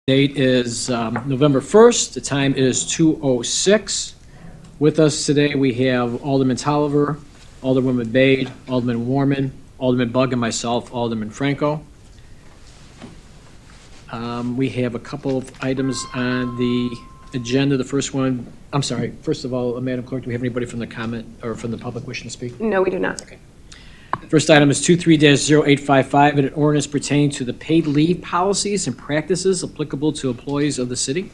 Date is November 1st. The time is 2:06. With us today, we have Alderman Tolliver, Alderwoman Bade, Alderman Warman, Alderman Bug, and myself, Alderman Franco. We have a couple of items on the agenda. The first one, I'm sorry, first of all, Madam Clerk, do we have anybody from the comment or from the public wishing to speak? No, we do not. Okay. First item is 23-0855, and an ordinance pertaining to the paid leave policies and practices applicable to employees of the city.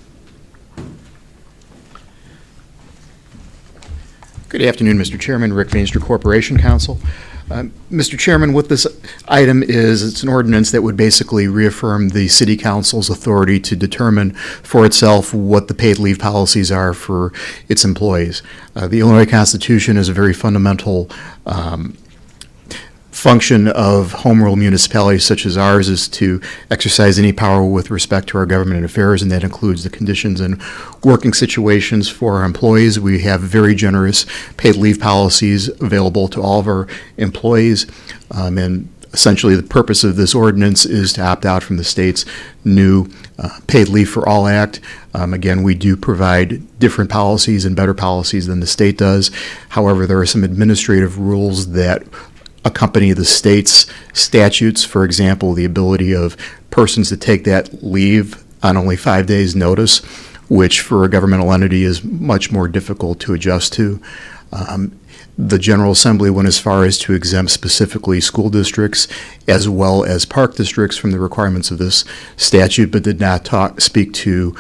Good afternoon, Mr. Chairman. Rick Vainster, Corporation Counsel. Mr. Chairman, what this item is, it's an ordinance that would basically reaffirm the City Council's authority to determine for itself what the paid leave policies are for its employees. The Illinois Constitution is a very fundamental function of home rule municipalities such as ours is to exercise any power with respect to our government affairs, and that includes the conditions and working situations for our employees. We have very generous paid leave policies available to all of our employees, and essentially the purpose of this ordinance is to opt out from the state's new Paid Leave for All Act. Again, we do provide different policies and better policies than the state does. However, there are some administrative rules that accompany the state's statutes. For example, the ability of persons to take that leave on only 5 days' notice, which for a governmental entity is much more difficult to adjust to. The General Assembly went as far as to exempt specifically school districts as well as park districts from the requirements of this statute, but did not speak to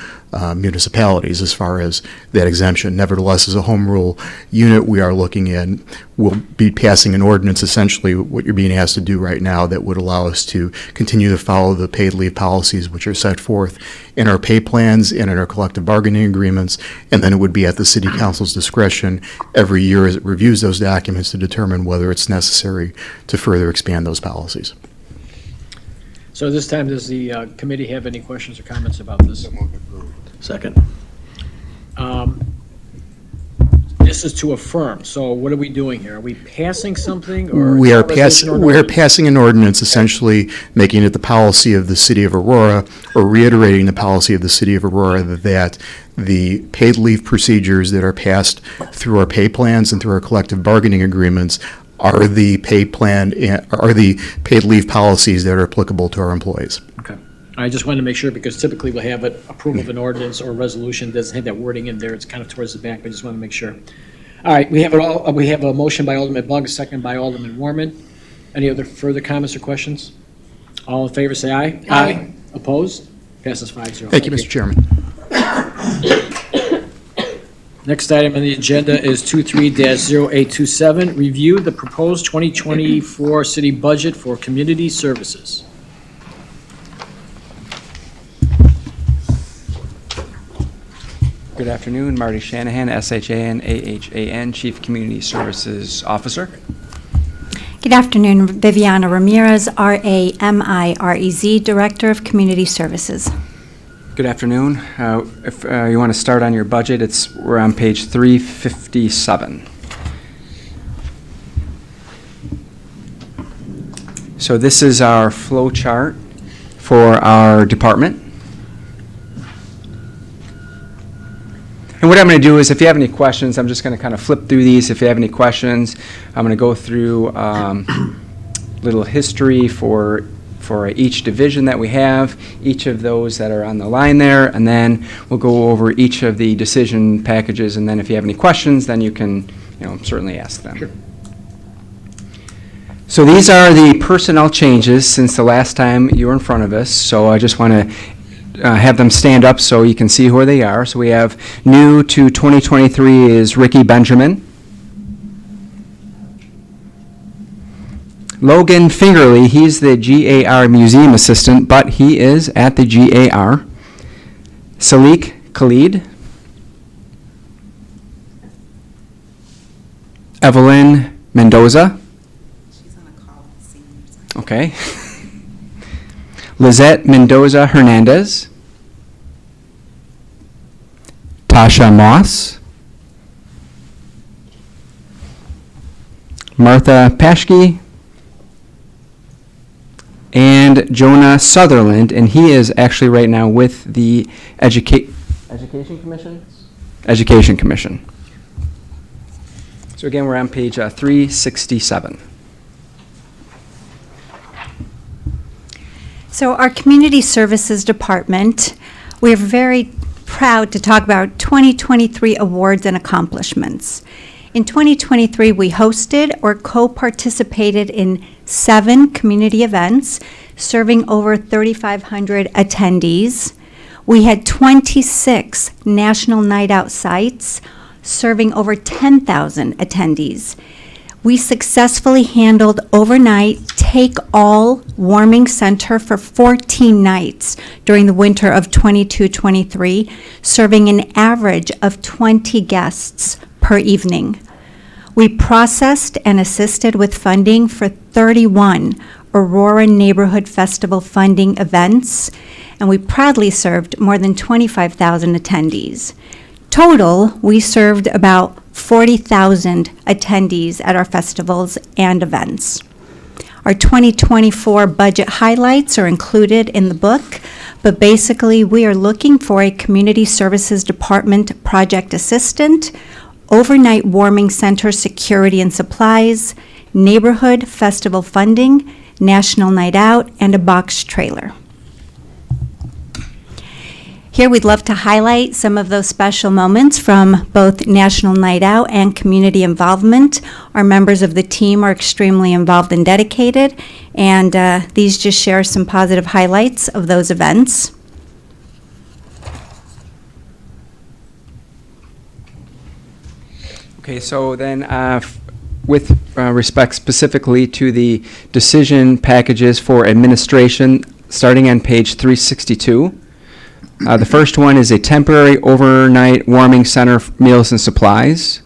municipalities as far as that exemption. Nevertheless, as a home rule unit, we are looking at, we'll be passing an ordinance, essentially what you're being asked to do right now, that would allow us to continue to follow the paid leave policies which are set forth in our pay plans and in our collective bargaining agreements, and then it would be at the City Council's discretion every year as it reviews those documents to determine whether it's necessary to further expand those policies. So this time, does the committee have any questions or comments about this? Second. This is to affirm, so what are we doing here? Are we passing something, or? We are passing an ordinance, essentially making it the policy of the City of Aurora, or reiterating the policy of the City of Aurora, that the paid leave procedures that are passed through our pay plans and through our collective bargaining agreements are the paid leave policies that are applicable to our employees. Okay. I just wanted to make sure, because typically we'll have an approval of an ordinance or resolution, doesn't have that wording in there, it's kind of towards the back, but I just want to make sure. All right, we have it all, we have a motion by Alderman Bugg, a second by Alderman Warman. Any other further comments or questions? All in favor, say aye. Aye. Opposed? Passes 5-0. Thank you, Mr. Chairman. Next item on the agenda is 23-0827, review the proposed 2024 city budget for community services. Good afternoon, Marty Shanahan, SHAN, Chief Community Services Officer. Good afternoon, Viviana Ramirez, RAMIREZ, Director of Community Services. Good afternoon. If you want to start on your budget, we're on page 357. So this is our flow chart for our department. And what I'm going to do is, if you have any questions, I'm just going to kind of flip through these. If you have any questions, I'm going to go through little history for each division that we have, each of those that are on the line there, and then we'll go over each of the decision packages, and then if you have any questions, then you can, certainly ask them. Sure. So these are the personnel changes since the last time you were in front of us, so I just want to have them stand up so you can see who they are. So we have new to 2023 is Ricky Benjamin. Logan Fingerly, he's the GAR Museum Assistant, but he is at the GAR. Salik Khalid. Evelyn Mendoza. She's on a call with seniors. Okay. Lizette Mendoza Hernandez. Tasha Moss. Martha Paschke. and Jonah Sutherland, and he is actually right now with the Education Commission? Education Commission. So again, we're on page 367. So our Community Services Department, we're very proud to talk about 2023 awards and accomplishments. In 2023, we hosted or co-participated in 7 community events, serving over 3,500 attendees. We had 26 National Night Out sites, serving over 10,000 attendees. We successfully handled overnight take-all warming center for 14 nights during the winter of 22-23, serving an average of 20 guests per evening. We processed and assisted with funding for 31 Aurora Neighborhood Festival funding events, and we proudly served more than 25,000 attendees. Total, we served about 40,000 attendees at our festivals and events. Our 2024 budget highlights are included in the book, but basically we are looking for a Community Services Department project assistant, overnight warming center security and supplies, neighborhood festival funding, National Night Out, and a box trailer. Here we'd love to highlight some of those special moments from both National Night Out and community involvement. Our members of the team are extremely involved and dedicated, and these just share some positive highlights of those events. Okay, so then with respect specifically to the decision packages for administration, starting on page 362. The first one is a temporary overnight warming center meals and supplies.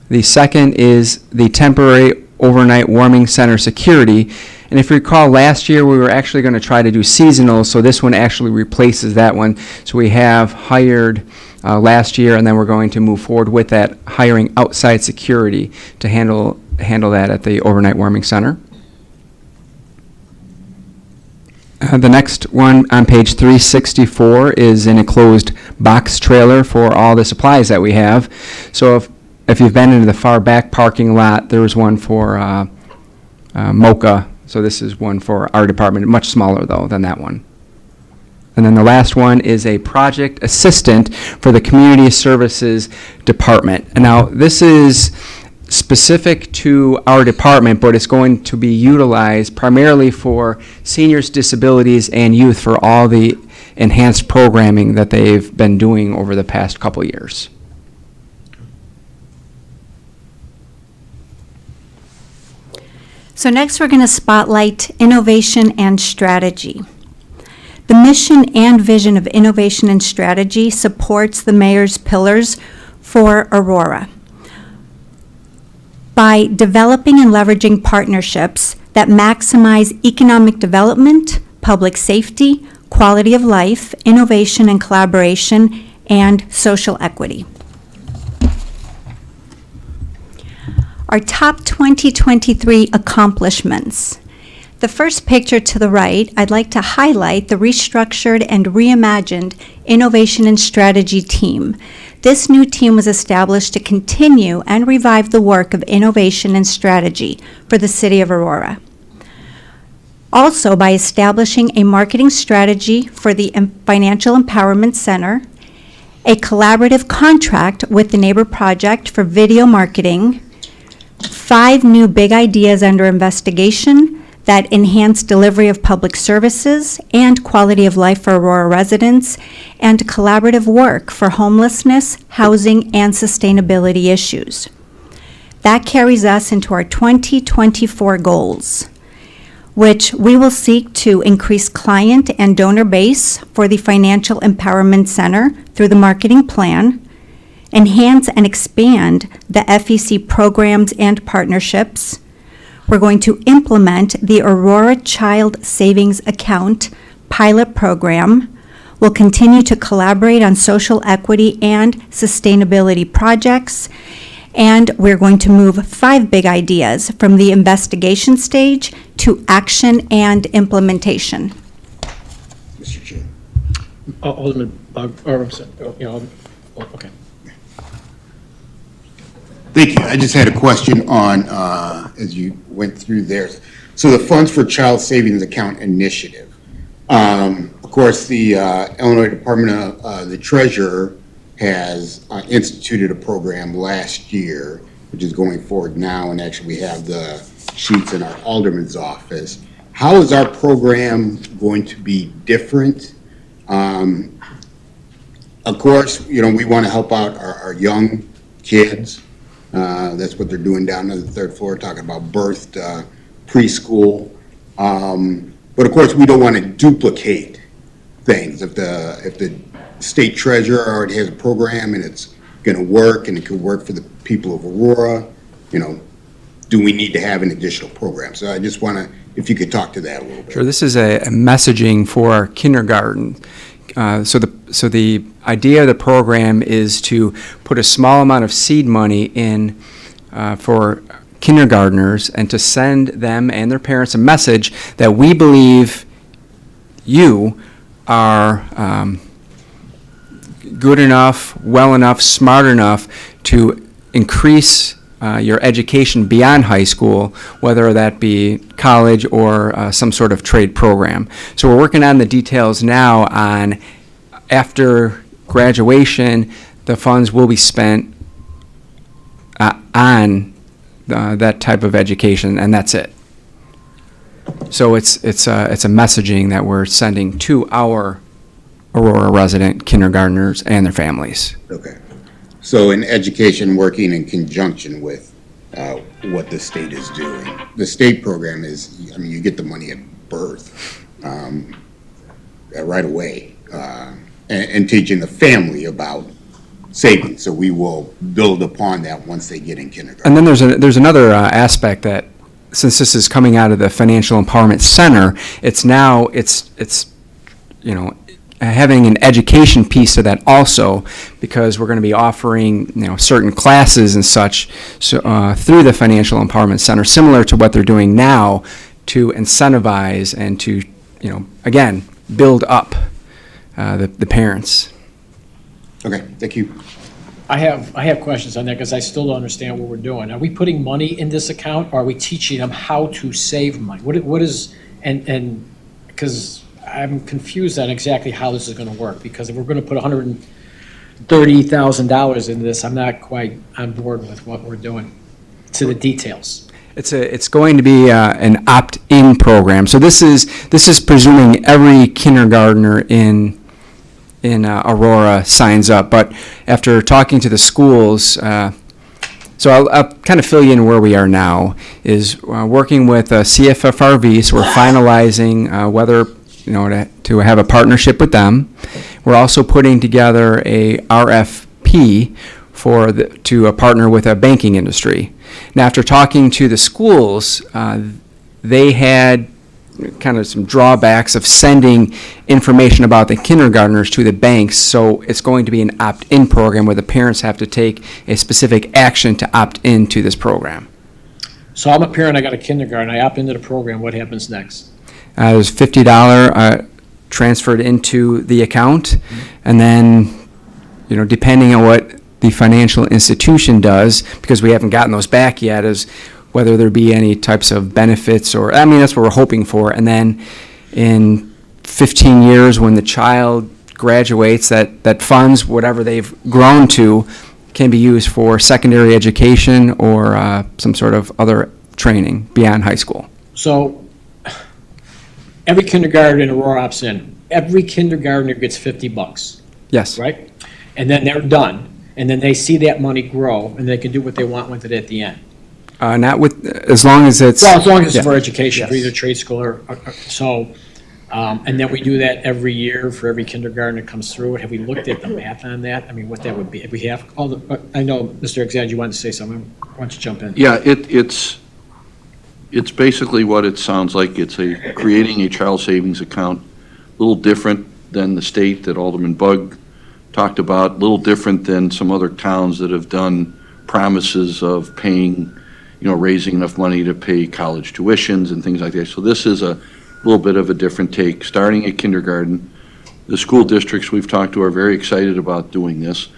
The second is the temporary overnight warming center security. And if you recall, last year we were actually going to try to do seasonal, so this one actually replaces that one. So we have hired last year, and then we're going to move forward with that, hiring outside security to handle that at the overnight warming center. The next one on page 364 is an enclosed box trailer for all the supplies that we have. So if you've been into the far back parking lot, there was one for Mocha. So this is one for our department, much smaller though than that one. And then the last one is a project assistant for the Community Services Department. And now this is specific to our department, but it's going to be utilized primarily for seniors, disabilities, and youth for all the enhanced programming that they've been doing over the past couple years. So next we're going to spotlight innovation and strategy. The mission and vision of innovation and strategy supports the mayor's pillars for Aurora. By developing and leveraging partnerships that maximize economic development, public safety, quality of life, innovation and collaboration, and social equity. Our top 2023 accomplishments. The first picture to the right, I'd like to highlight the restructured and reimagined Innovation and Strategy team. This new team was established to continue and revive the work of innovation and strategy for the city of Aurora. Also, by establishing a marketing strategy for the Financial Empowerment Center, a collaborative contract with the Neighbor Project for video marketing, 5 new big ideas under investigation that enhance delivery of public services and quality of life for Aurora residents, and collaborative work for homelessness, housing, and sustainability issues. That carries us into our 2024 goals, which we will seek to increase client and donor base for the Financial Empowerment Center through the marketing plan, enhance and expand the FEC programs and partnerships. We're going to implement the Aurora Child Savings Account pilot program. We'll continue to collaborate on social equity and sustainability projects. And we're going to move 5 big ideas from the investigation stage to action and implementation. Mr. Chair. Alderman Bug, or, I'm sorry, okay. Thank you. I just had a question on, as you went through there. So the Funds for Child Savings Account Initiative. Of course, the Illinois Department of the Treasurer has instituted a program last year, which is going forward now, and actually we have the sheets in our alderman's office. How is our program going to be different? Of course, you know, we want to help out our young kids. That's what they're doing down on the 3rd floor, talking about birth to preschool. But of course, we don't want to duplicate things. If the state treasurer already has a program and it's going to work and it could work for the people of Aurora, you know, do we need to have an additional program? So I just want to, if you could talk to that a little bit. Sure, this is a messaging for kindergarten. So the idea of the program is to put a small amount of seed money in for kindergartners and to send them and their parents a message that we believe you are good enough, well enough, smart enough to increase your education beyond high school, whether that be college or some sort of trade program. So we're working on the details now on after graduation, the funds will be spent on that type of education, and that's it. So it's a messaging that we're sending to our Aurora resident kindergartners and their families. Okay. So in education working in conjunction with what the state is doing. The state program is, I mean, you get the money at birth right away and teaching the family about savings. So we will build upon that once they get in kindergarten. And then there's another aspect that, since this is coming out of the Financial Empowerment Center, it's you know, having an education piece to that also, because we're going to be offering, you know, certain classes and such through the Financial Empowerment Center, similar to what they're doing now, to incentivize and to, you know, again, build up the parents. Okay, thank you. I have questions on that because I still don't understand what we're doing. Are we putting money in this account, or are we teaching them how to save money? What is, and because I'm confused on exactly how this is going to work, because if we're going to put $130,000 in this, I'm not quite on board with what we're doing to the details. It's going to be an opt-in program. So this is presuming every kindergartner in Aurora signs up. But after talking to the schools, so I'll kind of fill you in where we are now, is working with CFFRV, so we're finalizing whether, you know, to have a partnership with them. We're also putting together a RFP to partner with a banking industry. Now, after talking to the schools, they had kind of some drawbacks of sending information about the kindergartners to the banks, so it's going to be an opt-in program where the parents have to take a specific action to opt into this program. So I'm a parent, I got a kindergarten, I opt into the program, what happens next? There's $50 transferred into the account, and then, you know, depending on what the financial institution does, because we haven't gotten those back yet, is whether there be any types of benefits, or, I mean, that's what we're hoping for. And then in 15 years, when the child graduates, that funds, whatever they've grown to, can be used for secondary education or some sort of other training beyond high school. So every kindergarten in Aurora opts in. Every kindergartner gets $50, Yes. right? And then they're done, and then they see that money grow, and they can do what they want with it at the end. Not with, as long as it's. Well, as long as it's Yeah. for education, for Yes. either trade school or so, and then we do that every year for every kindergarten that comes through. Have we looked at the math on that? I mean, what that would be? If we have all the, I know, Mr. Exad, you wanted to say something. Why don't you jump in? Yeah, it's basically what it sounds like. It's creating a child savings account, a little different than the state that Alderman Bug talked about, a little different than some other towns that have done promises of paying, raising enough money to pay college tuitions and things like that. So this is a little bit of a different take, starting at kindergarten. The school districts we've talked to are very excited about doing this.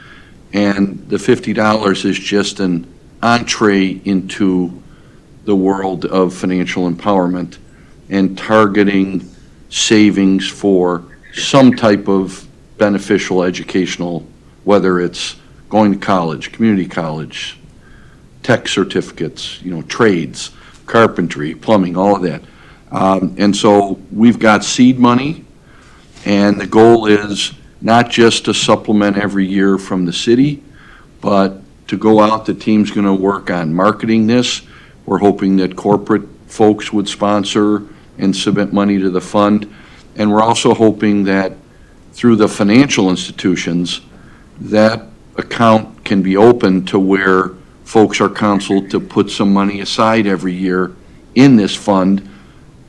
And the $50 is just an entree into the world of financial empowerment and targeting savings for some type of beneficial educational, whether it's going to college, community college, tech certificates, trades, carpentry, plumbing, all of that. And so we've got seed money, and the goal is not just to supplement every year from the city, but to go out, the team's going to work on marketing this. We're hoping that corporate folks would sponsor and submit money to the fund. And we're also hoping that through the financial institutions, that account can be open to where folks are counseled to put some money aside every year in this fund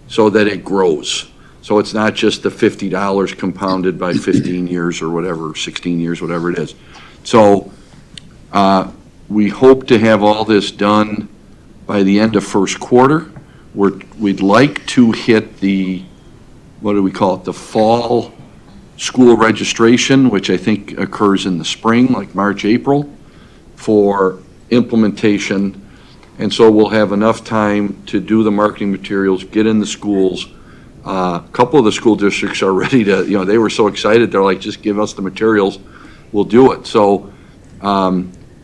so that it grows. So it's not just the $50 compounded by 15 years or whatever, 16 years, whatever it is. So we hope to have all this done by the end of first quarter. We'd like to hit the, what do we call it, the fall school registration, which I think occurs in the spring, like March, April, for implementation. And so we'll have enough time to do the marketing materials, get in the schools. A couple of the school districts are ready to, they were so excited, they're like, just give us the materials, we'll do it. So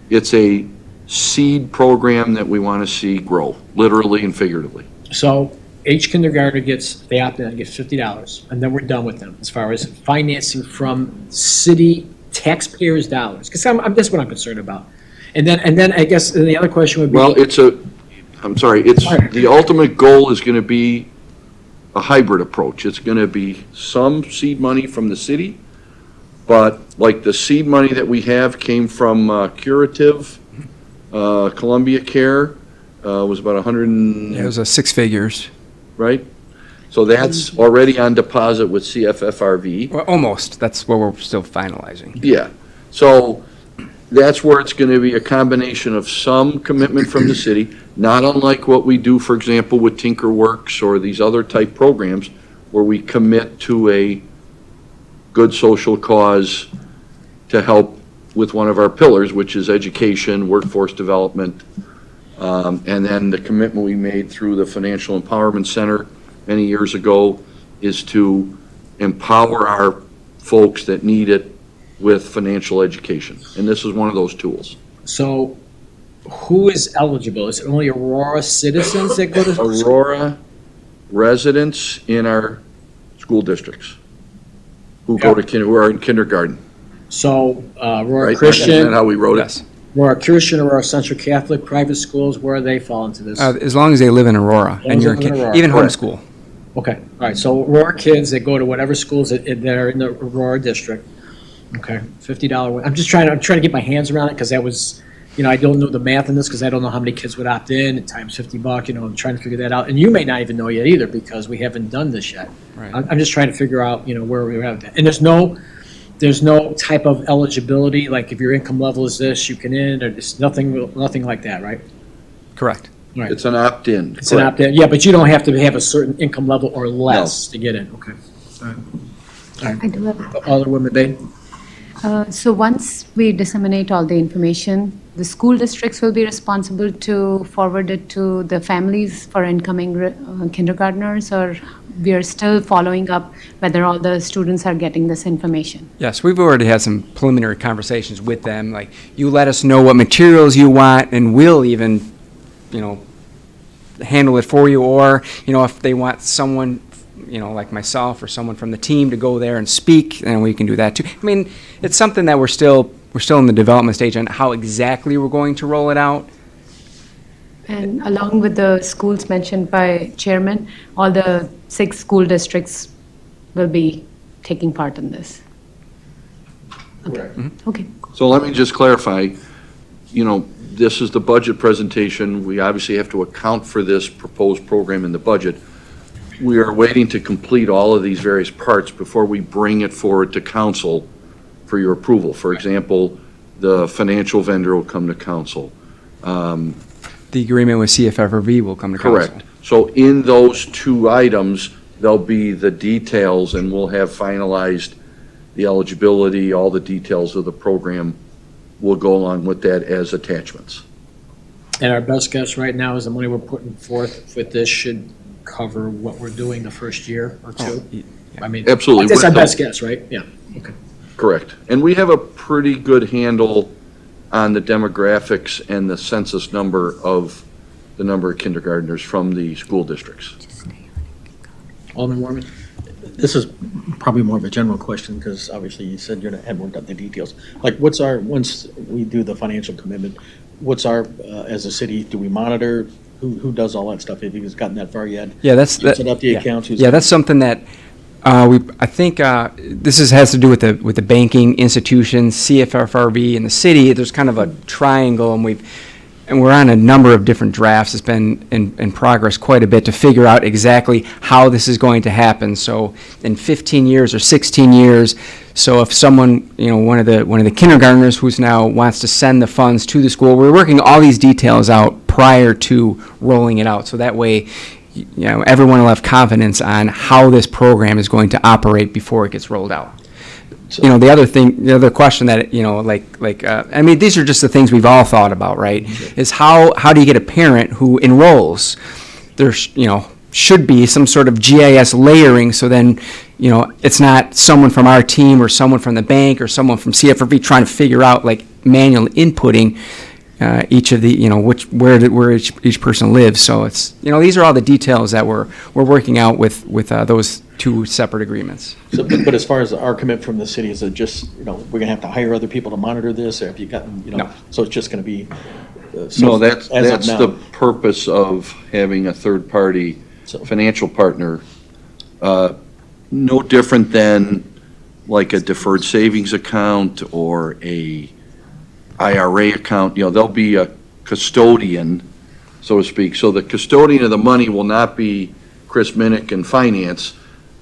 it's a seed program that we want to see grow, literally and figuratively. So each kindergarten they opt in and gets $50, and then we're done with them as far as financing from city taxpayers' dollars. Because that's what I'm concerned about. And then I guess the other question would be. Well, the ultimate goal is going to be a hybrid approach. It's going to be some seed money from the city, but like the seed money that we have came from Curative, Columbia Care, was about 100 and. It was a six figures. Right? So that's already on deposit with CFFRV. Well, almost. That's what we're still finalizing. Yeah. So that's where it's going to be a combination of some commitment from the city, not unlike what we do, for example, with TinkerWorks or these other type programs, where we commit to a good social cause to help with one of our pillars, which is education, workforce development, and then the commitment we made through the Financial Empowerment Center many years ago is to empower our folks that need it with financial education. And this is one of those tools. So who is eligible? Is it only Aurora citizens that go to? Aurora residents in our school districts who go to who are in kindergarten. So Aurora Right? Christian, Isn't that how we wrote it? Yes. Aurora Christian, Aurora Central Catholic, private schools, where do they fall into this? As long as they live in Aurora. long And as you're they live in Aurora. even Correct. homeschool. Okay, all right, so Aurora kids, they go to whatever schools that are in the Aurora district. Okay, $50. I'm trying to get my hands around it, because that was, I don't know the math in this, because I don't know how many kids would opt in, and times $50, I'm trying to figure that out. And you may not even know yet either, because we haven't done this yet. Right. I'm just trying to figure out, where we're at with that. And there's no type of eligibility, like if your income level is this, you can in, or just nothing like that, right? Correct. Right. It's an opt-in. It's an correct. opt-in, yeah, but you don't have to have a certain income level or less to get in, okay. I do have, Alderwoman Bay? so once we disseminate all the information, the school districts will be responsible to forward it to the families for incoming kindergartners, or we are still following up whether all the students are getting this information? Yes, we've already had some preliminary conversations with them, like, you let us know what materials you want, and we'll even, handle it for you, or, if they want someone, like myself or someone from the team to go there and speak, then we can do that too. I mean, it's something that we're still in the development stage on how exactly we're going to roll it out. And along with the schools mentioned by Chairman, all the 6 school districts will be taking part in this. Correct. Okay. So let me just clarify, this is the budget presentation. We obviously have to account for this proposed program in the budget. We are waiting to complete all of these various parts before we bring it forward to council for your approval. For example, the financial vendor will come to council. The agreement with CFFRV will come to council. Correct. So in those two items, there'll be the details, and we'll have finalized the eligibility, all the details of the program will go along with that as attachments. And our best guess right now is the money we're putting forth with this should cover what we're doing the first year or two. I mean, Absolutely. that's our We're- best guess, right? Yeah, okay. Correct. And we have a pretty good handle on the demographics and the census number of the number of kindergartners from the school districts. Alderman Warman? This is probably more of a general question, because obviously you said you hadn't worked out the details. Like, what's our, once we do the financial commitment, what's our, as a city, do we monitor? Who does all that stuff? Have you guys gotten that far yet? Yeah, that's, Who set up the yeah. accounts? Who's- Yeah, that's something that, I think, has to do with the banking institutions, CFFRB, and the city. There's kind of a triangle, and we're on a number of different drafts. It's been in progress quite a bit to figure out exactly how this is going to happen. So in 15 years or 16 years, so if someone, one of the kindergartners who's now wants to send the funds to the school, we're working all these details out prior to rolling it out. So that way, everyone will have confidence on how this program is going to operate before it gets rolled out. The other question that, I mean, these are just the things we've all thought about, right? Is how do you get a parent who enrolls? There's, should be some sort of GIS layering, so then, it's not someone from our team or someone from the bank or someone from CFRB trying to figure out, like, manual inputting each of the, where each person lives. So it's, these are all the details that we're working out with those two separate agreements. So, but as far as our commitment from the city, is it just, we're gonna have to hire other people to monitor this, or have you gotten, No. so it's just gonna be? No, that's as of now. the purpose of having a third-party So- financial partner. No different than like a deferred savings account or a IRA account. There'll be a custodian, so to speak. So the custodian of the money will not be Chris Minnick in finance.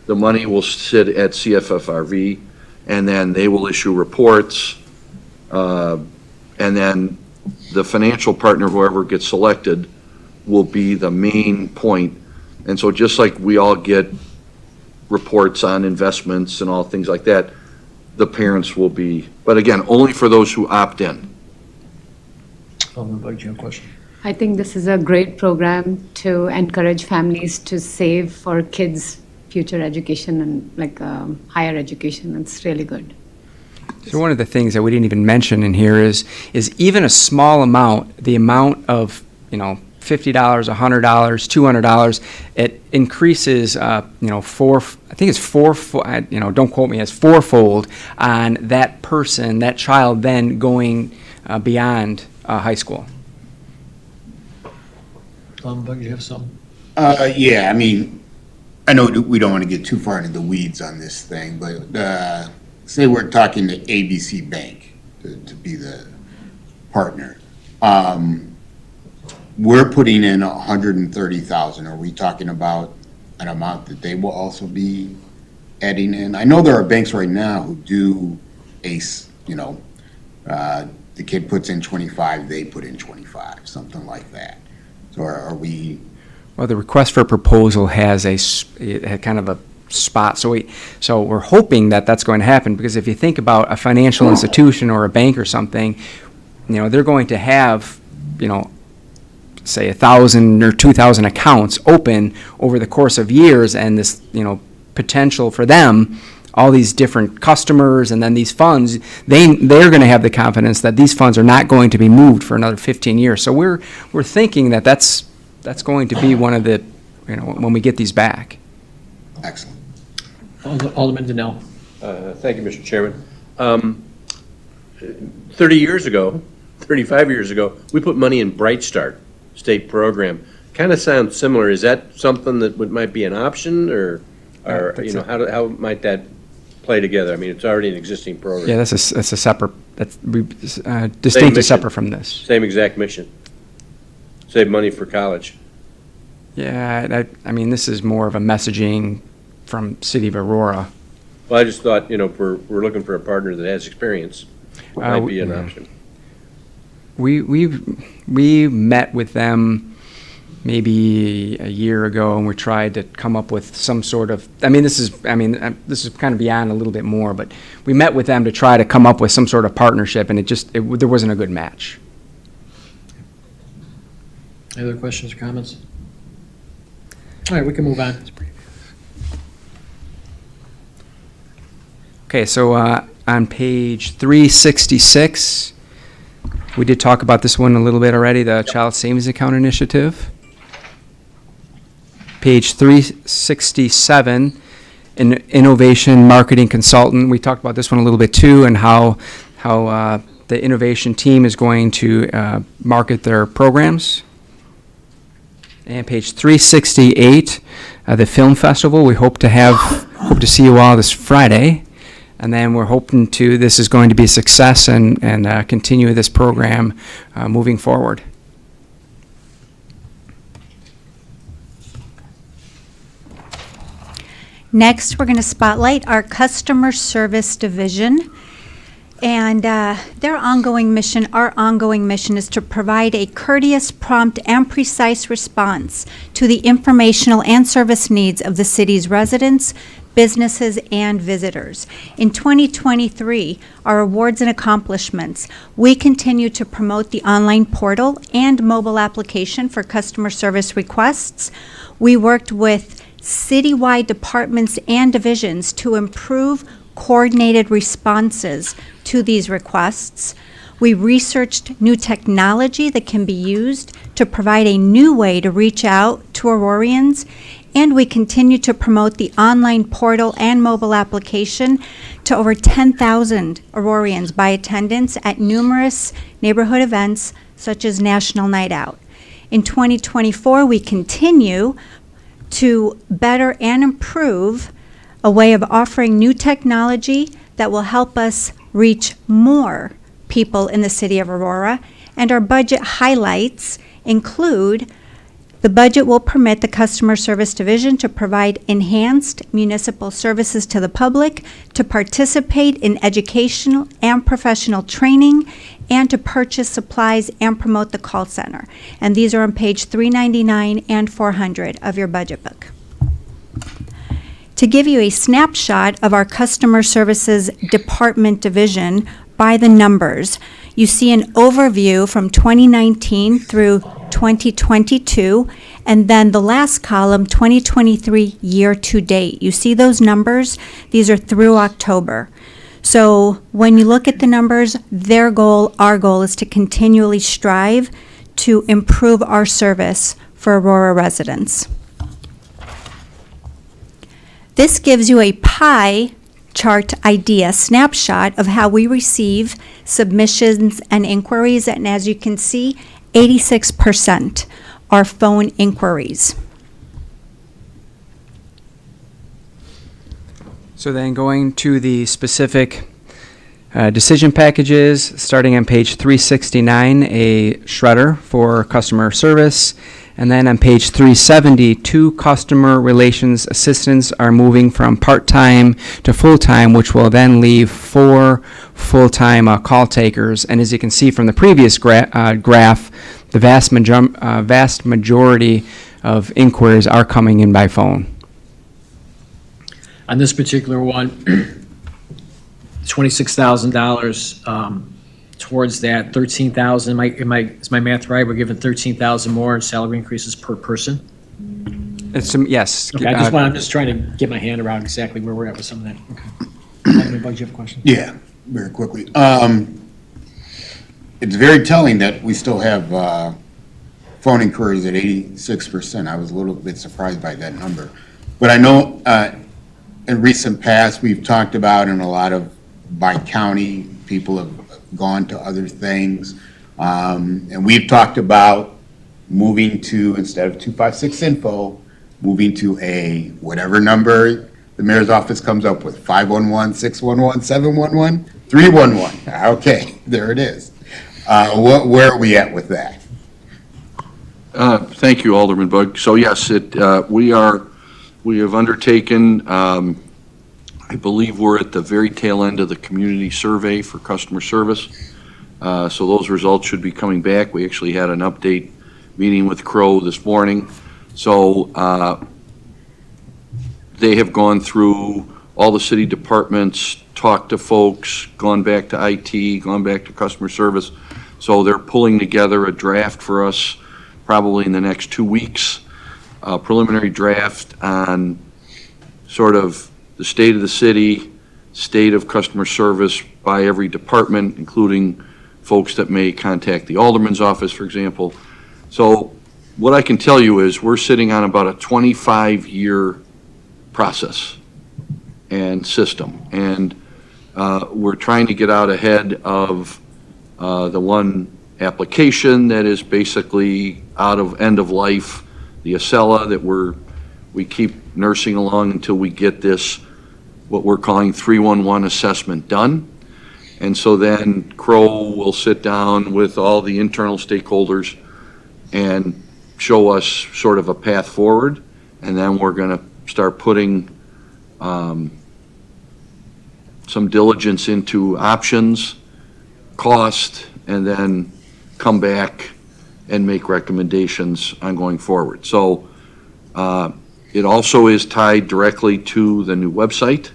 The money will sit at CFFRV, and then they will issue reports. And then the financial partner, whoever gets selected, will be the main point. And so just like we all get reports on investments and all things like that, the parents will be, but again, only for those who opt in. Alderman Bug, do you have a question? I think this is a great program to encourage families to save for kids' future education and higher education. It's really good. So one of the things that we didn't even mention in here is even a small amount, the amount of, $50, $100, $200, it increases, I think it's don't quote me, it's fourfold on that person, that child then going beyond high school. Alderman Bug, do you have something? Yeah, I mean, I know that we don't want to get too far into the weeds on this thing, but say we're talking to ABC Bank to be the partner. We're putting in 130,000. Are we talking about an amount that they will also be adding in? I know there are banks right now who do ACE, the kid puts in 25, they put in 25, something like that. So are we? Well, the request for proposal has it had kind of a spot. So we're hoping that that's going to happen, because if you think about a financial institution or a bank or something, they're going to have, say 1,000 or 2,000 accounts open over the course of years, and this, potential for them, all these different customers, and then these funds, they're going to have the confidence that these funds are not going to be moved for another 15 years. So we're thinking that that's going to be one of the, when we get these back. Excellent. Alderman Donnell. Thank you, Mr. Chairman. 30 years ago, 35 years ago, we put money in Bright Start state program. Kind of sounds similar. Is that something that might be an option, or how might that play together? I mean, it's already an existing program. Yeah, that's a separate, that's distinct mission. and separate from this. Same exact mission. Save money for college. Yeah, I mean, this is more of a messaging from City of Aurora. Well, I just thought, if we're looking for a partner that has experience, it might be an option. We met with them maybe a year ago, and we tried to come up with some sort of, this is kind of beyond a little bit more, but we met with them to try to come up with some sort of partnership, and there wasn't a good match. Any other questions or comments? All right, we can move on. Okay, so on page 366, we did talk about this one a little bit already, the Child Savings Account Initiative. Page 367, an innovation marketing consultant. We talked about this one a little bit too, and how the innovation team is going to market their programs. And page 368, the film festival. We hope to see you all this Friday, and then we're hoping this is going to be a success and continue this program moving forward. Next, we're going to spotlight our customer service division. And our ongoing mission is to provide a courteous, prompt, and precise response to the informational and service needs of the city's residents, businesses, and visitors. In 2023, our awards and accomplishments, we continue to promote the online portal and mobile application for customer service requests. We worked with citywide departments and divisions to improve coordinated responses to these requests. We researched new technology that can be used to provide a new way to reach out to Aurorians, and we continue to promote the online portal and mobile application to over 10,000 Aurorians by attendance at numerous neighborhood events such as National Night Out. In 2024, we continue to better and improve a way of offering new technology that will help us reach more people in the city of Aurora. And our budget highlights include the budget will permit the customer service division to provide enhanced municipal services to the public, to participate in educational and professional training, and to purchase supplies and promote the call center. And these are on page 399 and 400 of your budget book. To give you a snapshot of our customer services department division by the numbers, you see an overview from 2019 through 2022, and then the last column, 2023 year to date. You see those numbers? These are through October. So when you look at the numbers, our goal is to continually strive to improve our service for Aurora residents. This gives you a pie chart idea, snapshot of how we receive submissions and inquiries, and as you can see, 86% are phone inquiries. So then going to the specific decision packages, starting on page 369, a shredder for customer service. And then on page 370, 2 customer relations assistants are moving from part-time to full-time, which will then leave 4 full-time call takers. And as you can see from the previous graph, the vast majority of inquiries are coming in by phone. On this particular one, $26,000 towards that, 13,000. Is my math right? We're giving 13,000 more in salary increases per person? Yes. Okay, I'm just trying to get my hand around exactly where we're at with some of that. Okay. Alderman Buggs, you have a question? Yeah, very quickly. It's very telling that we still have phone inquiries at 86%. I was a little bit surprised by that number. But I know in recent past, we've talked about in a lot of by county, people have gone to other things. And we've talked about moving to, instead of 256 info, moving to a whatever number the mayor's office comes up with, 511, 611, 711, 311. Okay, there it is. Where are we at with that? Thank you, Alderman Bugg. So yes, we have undertaken, I believe we're at the very tail end of the community survey for customer service. So those results should be coming back. We actually had an update meeting with Crow this morning. So they have gone through all the city departments, talked to folks, gone back to IT, gone back to customer service. So they're pulling together a draft for us probably in the next 2 weeks, a preliminary draft on sort of the state of the city, state of customer service by every department, including folks that may contact the alderman's office, for example. So what I can tell you is we're sitting on about a 25-year process and system. And we're trying to get out ahead of the one application that is basically out of end of life, the Acela that we keep nursing along until we get this, what we're calling 311 assessment done. And so then Crow will sit down with all the internal stakeholders and show us sort of a path forward. And then we're going to start putting some diligence into options, cost, and then come back and make recommendations on going forward. So it also is tied directly to the new website.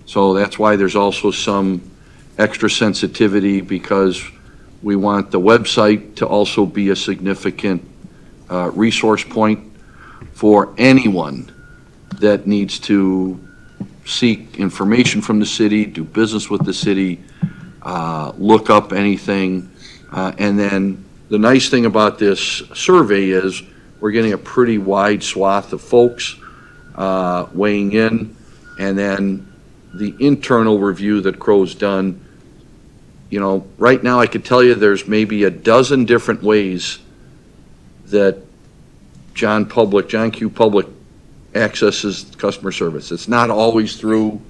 So that's why there's also some extra sensitivity, because we want the website to also be a significant resource point for anyone that needs to seek information from the city, do business with the city, look up anything. And then the nice thing about this survey is we're getting a pretty wide swath of folks weighing in. And then the internal review that Crow's done, you know, right now I could tell you there's maybe a dozen different ways that John Q. Public accesses customer service. It's not always through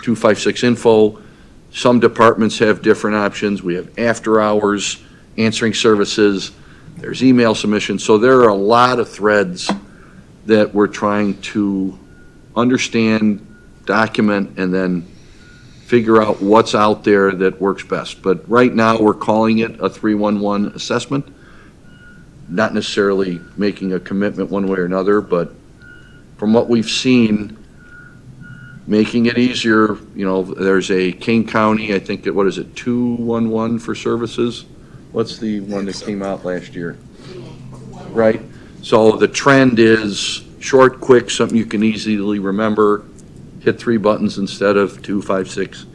256 info. Some departments have different options. We have after hours answering services. There's email submissions. So there are a lot of threads that we're trying to understand, document, and then figure out what's out there that works best. But right now we're calling it a 311 assessment, not necessarily making a commitment one way or another, but from what we've seen, making it easier. You know, there's a King County, I think, what is it, 211 for services? What's the one that came out last year? Right? So the trend is short, quick, something you can easily remember, hit 3 buttons instead of 256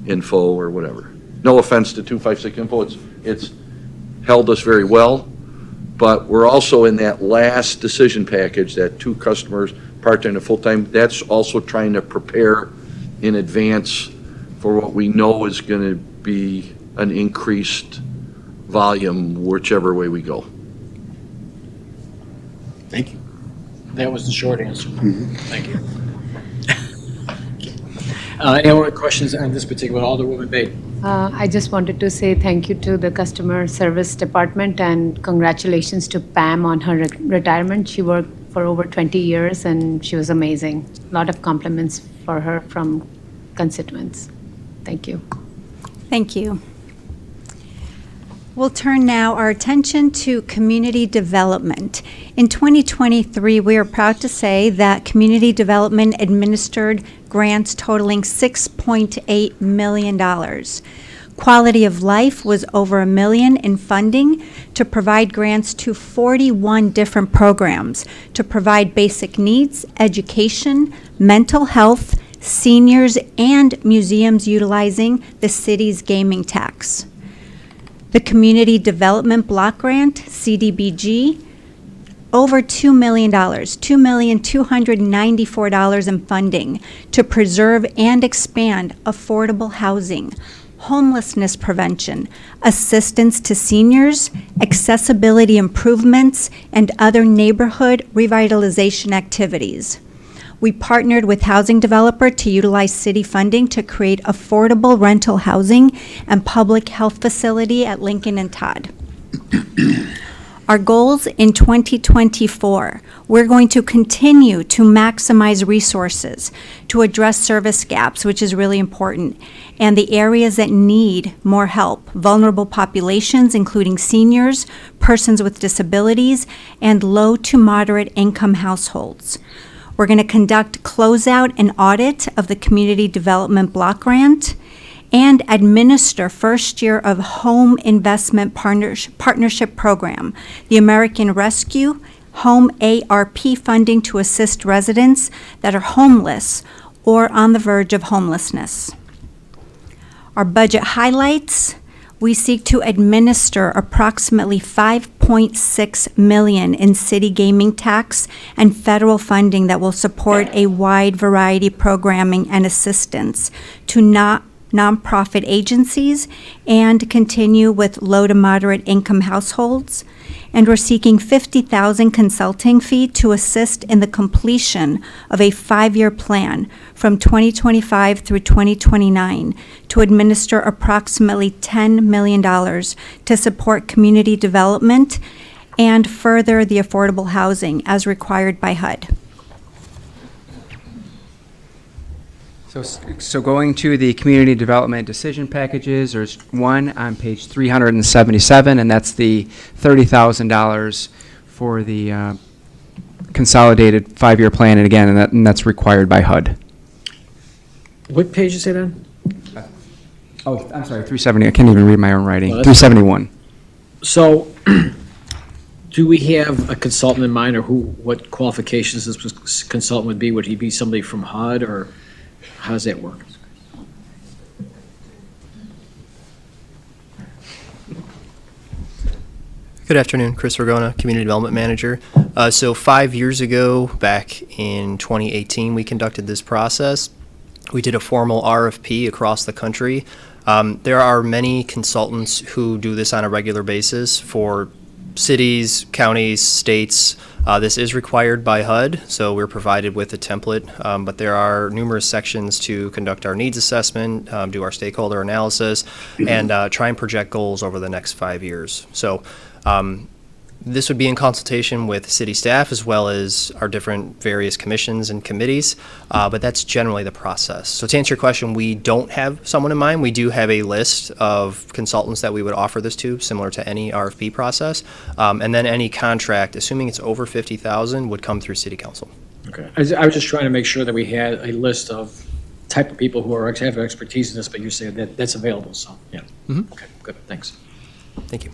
info or whatever. No offense to 256 info, it's held us very well, but we're also in that last decision package, that 2 customers, part-time to full-time, that's also trying to prepare in advance for what we know is going to be an increased volume, whichever way we go. Thank you. That was the short answer. Thank you. Any more questions on this particular, Alderwoman Bate? I just wanted to say thank you to the customer service department and congratulations to Pam on her retirement. She worked for over 20 years and she was amazing. A lot of compliments for her from constituents. Thank you. Thank you. We'll turn now our attention to community development. In 2023, we are proud to say that community development administered grants totaling $6.8 million. Quality of life was over $1 million in funding to provide grants to 41 different programs to provide basic needs, education, mental health, seniors, and museums utilizing the city's gaming tax. The Community Development Block Grant, CDBG, over $2 million, $2,294,000 in funding to preserve and expand affordable housing, homelessness prevention, assistance to seniors, accessibility improvements, and other neighborhood revitalization activities. We partnered with housing developer to utilize city funding to create affordable rental housing and public health facility at Lincoln and Todd. Our goals in 2024, we're going to continue to maximize resources to address service gaps, which is really important, and the areas that need more help, vulnerable populations, including seniors, persons with disabilities, and low to moderate income households. We're going to conduct closeout and audit of the Community Development Block Grant and administer first year of Home Investment Partnership Program, the American Rescue Home ARP funding to assist residents that are homeless or on the verge of homelessness. Our budget highlights, we seek to administer approximately $5.6 million in city gaming tax and federal funding that will support a wide variety of programming and assistance to nonprofit agencies and continue with low to moderate income households. And we're seeking $50,000 consulting fee to assist in the completion of a 5-year plan from 2025 through 2029 to administer approximately $10 million to support community development and further the affordable housing as required by HUD. So going to the community development decision packages, there's one on page 377, and that's the $30,000 for the consolidated 5-year plan, and again, and that's required by HUD. What page is it on? Oh, I'm sorry, 370. I can't even read my own writing. Well, that's 371. So, do we have a consultant in mind, or what qualifications this consultant would be? Would he be somebody from HUD, or how does that work? Good afternoon, Chris Ragona, Community Development Manager. So 5 years ago, back in 2018, we conducted this process. We did a formal RFP across the country. There are many consultants who do this on a regular basis for cities, counties, states. This is required by HUD, so we're provided with a template, but there are numerous sections to conduct our needs assessment, do our stakeholder analysis, and try and project goals over the next 5 years. So this would be in consultation with city staff as well as our different various commissions and committees, but that's generally the process. So to answer your question, we don't have someone in mind. We do have a list of consultants that we would offer this to, similar to any RFP process, and then any contract, assuming it's over $50,000, would come through City Council. Okay. I was just trying to make sure that we had a list of type of people who have expertise in this, but you're saying that that's available, so, yeah. Mhm. Okay, good, thanks. Thank you.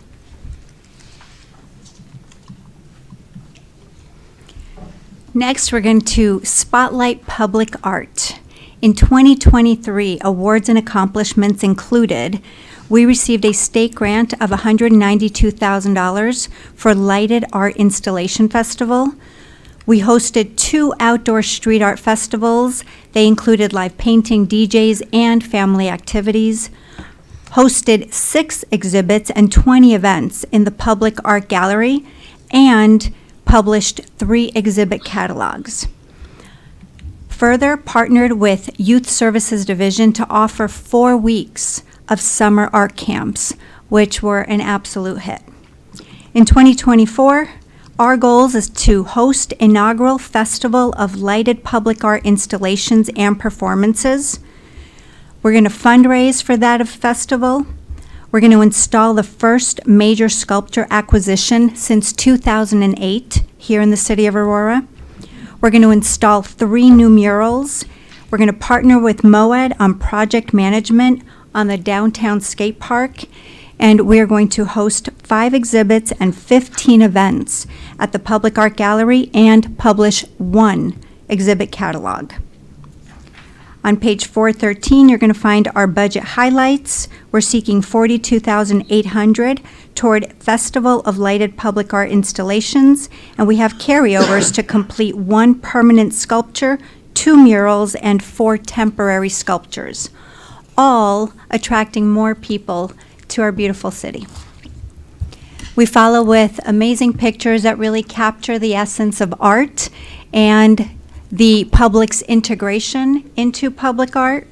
Next, we're going to spotlight public art. In 2023, awards and accomplishments included, we received a state grant of $192,000 for Lighted Art Installation Festival. We hosted 2 outdoor street art festivals. They included live painting, DJs, and family activities. Hosted 6 exhibits and 20 events in the public art gallery, and published 3 exhibit catalogs. Further, partnered with Youth Services Division to offer 4 weeks of summer art camps, which were an absolute hit. In 2024, our goals is to host inaugural Festival of Lighted Public Art Installations and Performances. We're going to fundraise for that festival. We're going to install the first major sculpture acquisition since 2008 here in the city of Aurora. We're going to install 3 new murals. We're going to partner with MOED on project management on the downtown skate park. And we are going to host 5 exhibits and 15 events at the Public Art Gallery and publish 1 exhibit catalog. On page 413, you're going to find our budget highlights. We're seeking $42,800 toward Festival of Lighted Public Art Installations, and we have carryovers to complete 1 permanent sculpture, 2 murals, and 4 temporary sculptures, all attracting more people to our beautiful city. We follow with amazing pictures that really capture the essence of art and the public's integration into public art.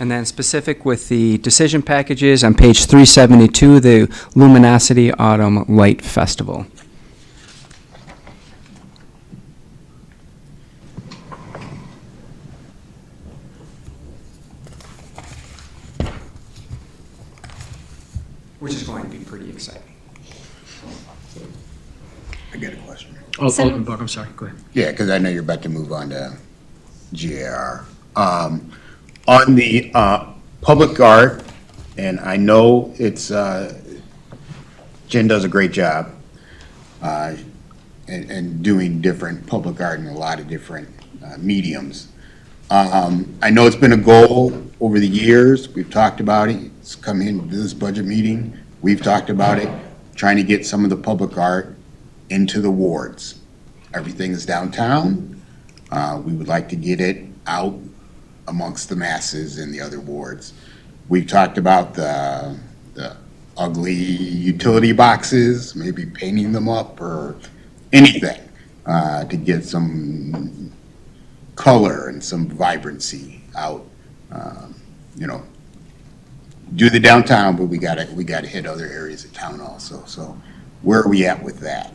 And then specific with the decision packages, on page 372, the Luminosity Autumn Light Festival. Which is going to be pretty exciting. I got a question. Alderman Bug, I'm sorry, go ahead. Yeah, because I know you're about to move on to GAR. On the public art, and I know it's, Jen does a great job in doing different public art in a lot of different mediums. I know it's been a goal over the years. We've talked about it. It's come into this budget meeting. We've talked about it, trying to get some of the public art into the wards. Everything is downtown. We would like to get it out amongst the masses in the other wards. We've talked about the ugly utility boxes, maybe painting them up or anything to get some color and some vibrancy out. You know, do the downtown, but we gotta hit other areas of town also. So where are we at with that?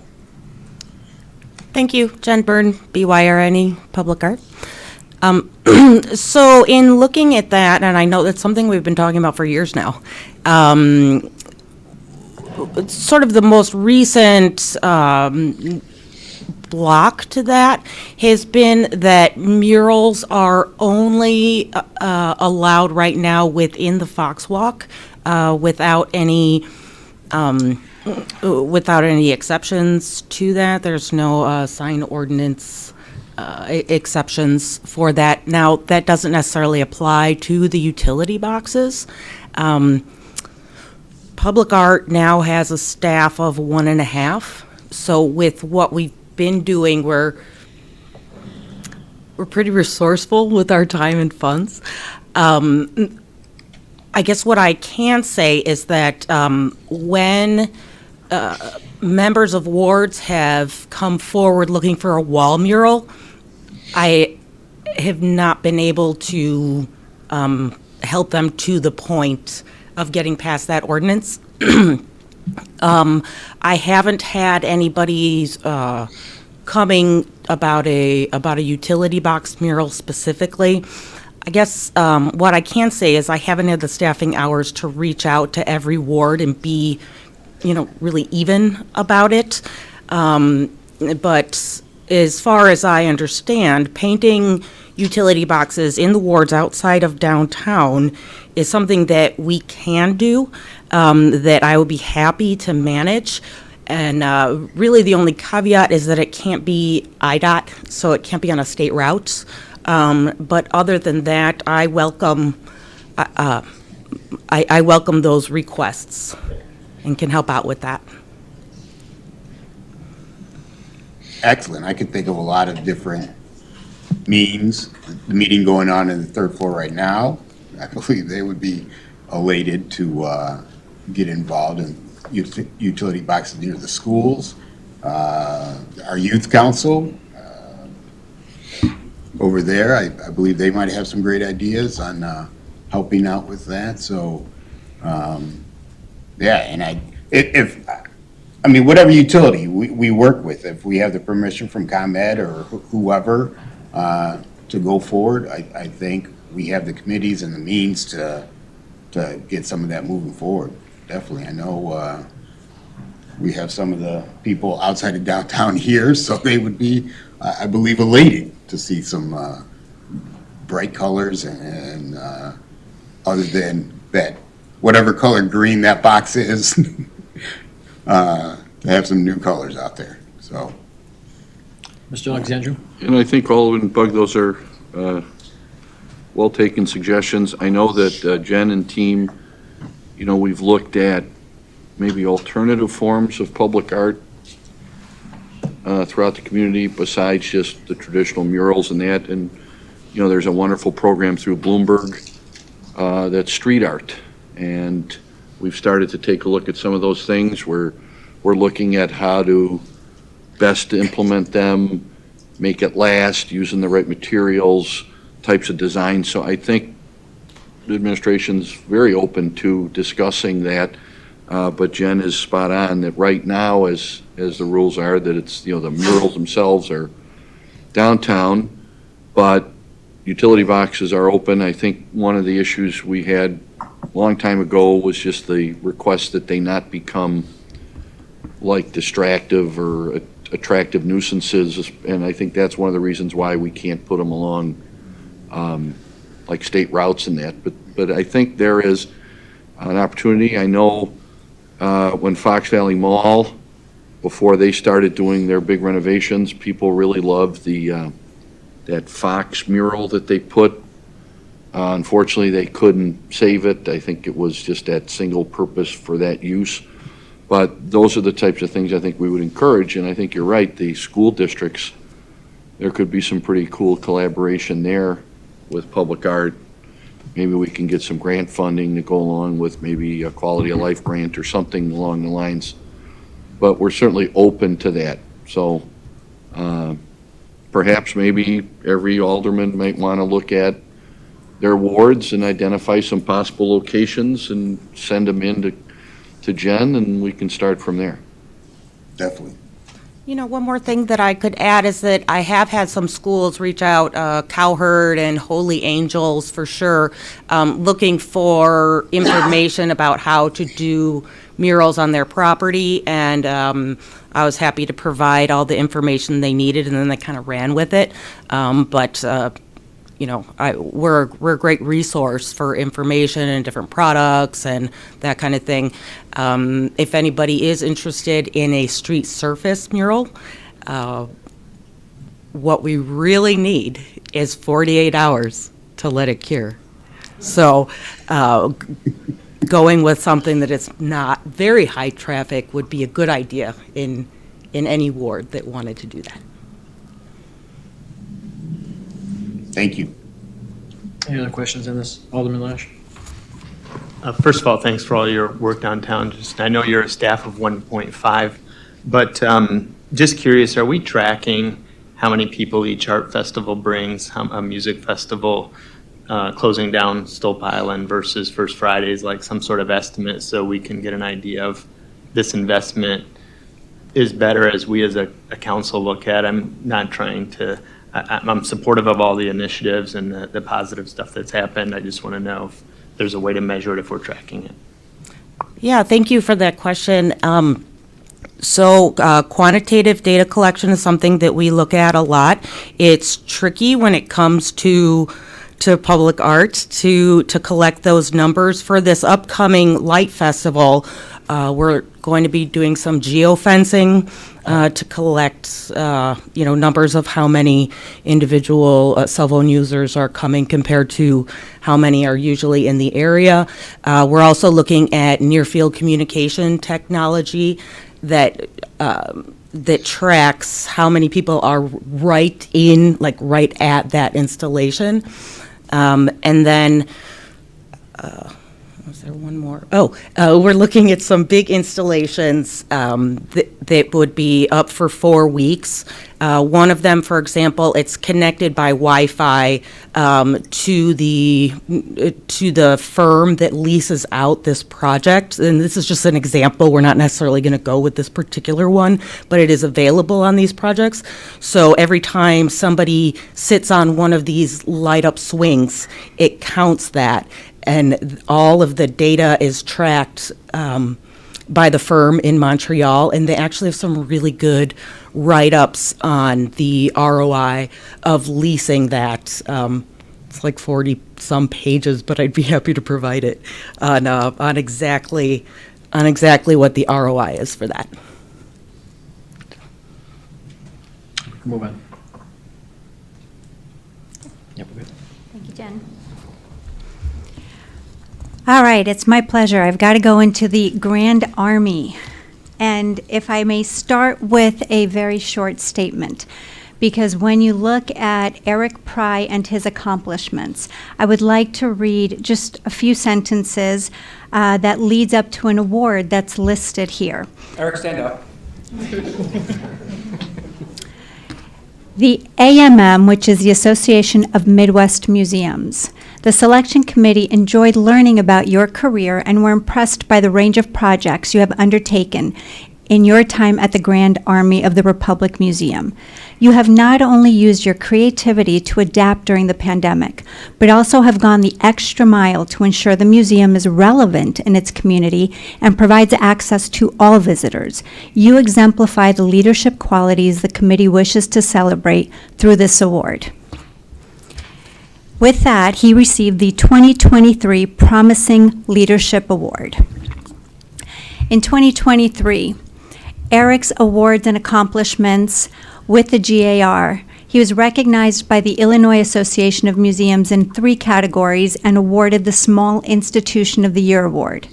Thank you, Jen Byrne, BYRNE Public Art. So in looking at that, and I know that's something we've been talking about for years now, sort of the most recent block to that has been that murals are only allowed right now within the Fox Walk without any exceptions to that. There's no sign ordinance exceptions for that. Now, that doesn't necessarily apply to the utility boxes. Public Art now has a staff of 1.5. So with what we've been doing, we're pretty resourceful with our time and funds. I guess what I can say is that when members of wards have come forward looking for a wall mural, I have not been able to help them to the point of getting past that ordinance. I haven't had anybody coming about a utility box mural specifically. I guess what I can say is I haven't had the staffing hours to reach out to every ward and be, really even about it. But as far as I understand, painting utility boxes in the wards outside of downtown is something that we can do, that I would be happy to manage. And really the only caveat is that it can't be IDOT, so it can't be on a state route. But other than that, I welcome I welcome those requests and can help out with that. Excellent. I could think of a lot of different means. The meeting going on in the third floor right now, I believe they would be elated to get involved in utility boxes near the schools. Our youth council over there, I believe they might have some great ideas on helping out with that. So, yeah, and whatever utility we work with, if we have the permission from ComEd or whoever to go forward, I think we have the committees and the means to get some of that moving forward. Definitely. I know we have some of the people outside of downtown here, so they would be, I believe, elated to see some bright colors and other than that, whatever color green that box is, to have some new colors out there. So, Mr. Alexandru? And I think Alderman Bug, those are well-taken suggestions. I know that Jen and team, we've looked at maybe alternative forms of public art throughout the community besides just the traditional murals and that. And, there's a wonderful program through Bloomberg that's street art. And we've started to take a look at some of those things. We're looking at how to best implement them, make it last, using the right materials, types of designs. So I think administration's very open to discussing that, but Jen is spot on that right now, as the rules are, that it's, the murals themselves are downtown, but utility boxes are open. I think one of the issues we had a long time ago was just the request that they not become like distractive or attractive nuisances, and I think that's one of the reasons why we can't put them along like state routes and that. But I think there is an opportunity. I know when Fox Valley Mall, before they started doing their big renovations, people really loved that Fox mural that they put. Unfortunately, they couldn't save it. I think it was just that single purpose for that use. But those are the types of things I think we would encourage, and I think you're right, the school districts, there could be some pretty cool collaboration there with public art. Maybe we can get some grant funding to go along with maybe a quality of life grant or something along the lines. But we're certainly open to that. So perhaps maybe every alderman might want to look at their wards and identify some possible locations and send them in to Jen, and we can start from there. Definitely. One more thing that I could add is that I have had some schools reach out, Cowherd and Holy Angels for sure, looking for information about how to do murals on their property, and I was happy to provide all the information they needed, and then they kind of ran with it. We're a great resource for information and different products and that kind of thing. If anybody is interested in a street surface mural, what we really need is 48 hours to let it cure. So going with something that is not very high traffic would be a good idea in any ward that wanted to do that. Thank you. Any other questions on this? Alderman Lash? First of all, thanks for all your work downtown. I know you're a staff of 1.5, but just curious, are we tracking how many people each art festival brings, a music festival closing down Stope Island versus First Fridays, like some sort of estimate so we can get an idea of this investment is better as we as a council look at? I'm not trying to, I'm supportive of all the initiatives and the positive stuff that's happened. I just want to know if there's a way to measure it if we're tracking it. Yeah, thank you for that question. Quantitative data collection is something that we look at a lot. It's tricky when it comes to public art to collect those numbers. For this upcoming light festival, we're going to be doing some geofencing to collect, numbers of how many individual cell phone users are coming compared to how many are usually in the area. We're also looking at near-field communication technology that tracks how many people are right at that installation. And then, was there one more? We're looking at some big installations that would be up for 4 weeks. One of them, for example, it's connected by Wi-Fi to the firm that leases out this project. And this is just an example. We're not necessarily going to go with this particular one, but it is available on these projects. So every time somebody sits on one of these light-up swings, it counts that. And all of the data is tracked by the firm in Montreal, and they actually have some really good write-ups on the ROI of leasing that. It's like 40-some pages, but I'd be happy to provide it on exactly what the ROI is for that. Move on. Yep, we're good. Thank you, Jen. All right, it's my pleasure. I've got to go into the Grand Army. And if I may start with a very short statement, because when you look at Eric Pry and his accomplishments, I would like to read just a few sentences that leads up to an award that's listed here. Eric, stand up. The AMM, which is the Association of Midwest Museums. The selection committee enjoyed learning about your career and were impressed by the range of projects you have undertaken in your time at the Grand Army of the Republic Museum. You have not only used your creativity to adapt during the pandemic, but also have gone the extra mile to ensure the museum is relevant in its community and provides access to all visitors. You exemplify the leadership qualities the committee wishes to celebrate through this award. With that, he received the 2023 Promising Leadership Award. In 2023, Eric's awards and accomplishments with the GAR. He was recognized by the Illinois Association of Museums in 3 categories and awarded the Small Institution of the Year award.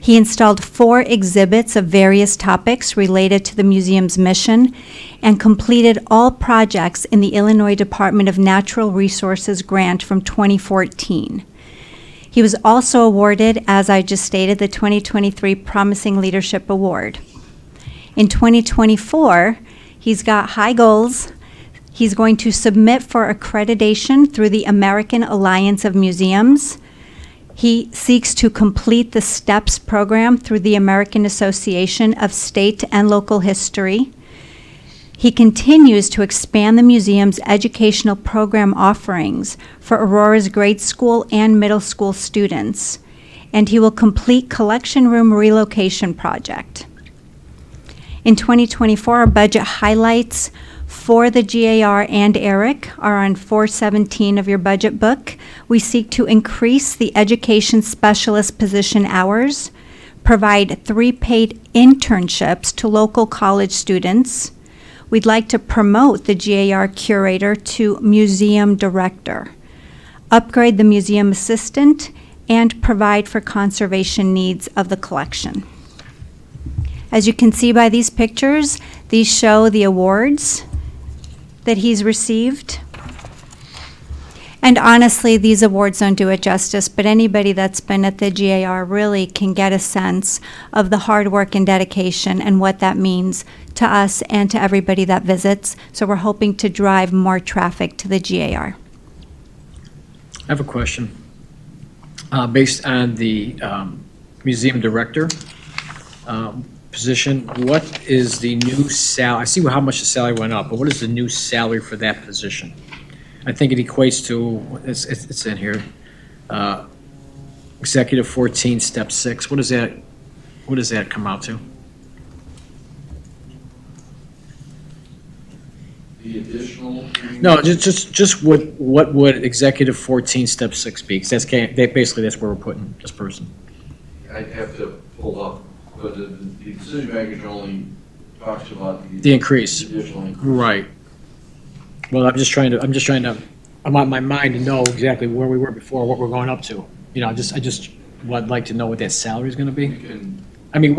He installed 4 exhibits of various topics related to the museum's mission and completed all projects in the Illinois Department of Natural Resources grant from 2014. He was also awarded, as I just stated, the 2023 Promising Leadership Award. In 2024, he's got high goals. He's going to submit for accreditation through the American Alliance of Museums. He seeks to complete the STEPS program through the American Association of State and Local History. He continues to expand the museum's educational program offerings for Aurora's grade school and middle school students. And he will complete collection room relocation project. In 2024, our budget highlights for the GAR and Eric are on 417 of your budget book. We seek to increase the education specialist position hours, provide 3 paid internships to local college students. We'd like to promote the GAR curator to museum director, upgrade the museum assistant, and provide for conservation needs of the collection. As you can see by these pictures, these show the awards that he's received. And honestly, these awards don't do it justice, but anybody that's been at the GAR really can get a sense of the hard work and dedication and what that means to us and to everybody that visits. So we're hoping to drive more traffic to the GAR. I have a question. Based on the museum director position, what is the new salary? I see how much the salary went up, but what is the new salary for that position? I think it equates to, it's in here, Executive 14, Step 6. What does that come out to? The additional. No, just what would Executive 14, Step 6 be? 'Cause that's basically that's where we're putting this person. I'd have to pull up, but the decision package only talks about The increase. additional increase. Right. Well, I'm just trying to, I'm on my mind to know exactly where we were before, what we're going up to. You know, I just would like to know what that salary is gonna be. You can, I mean,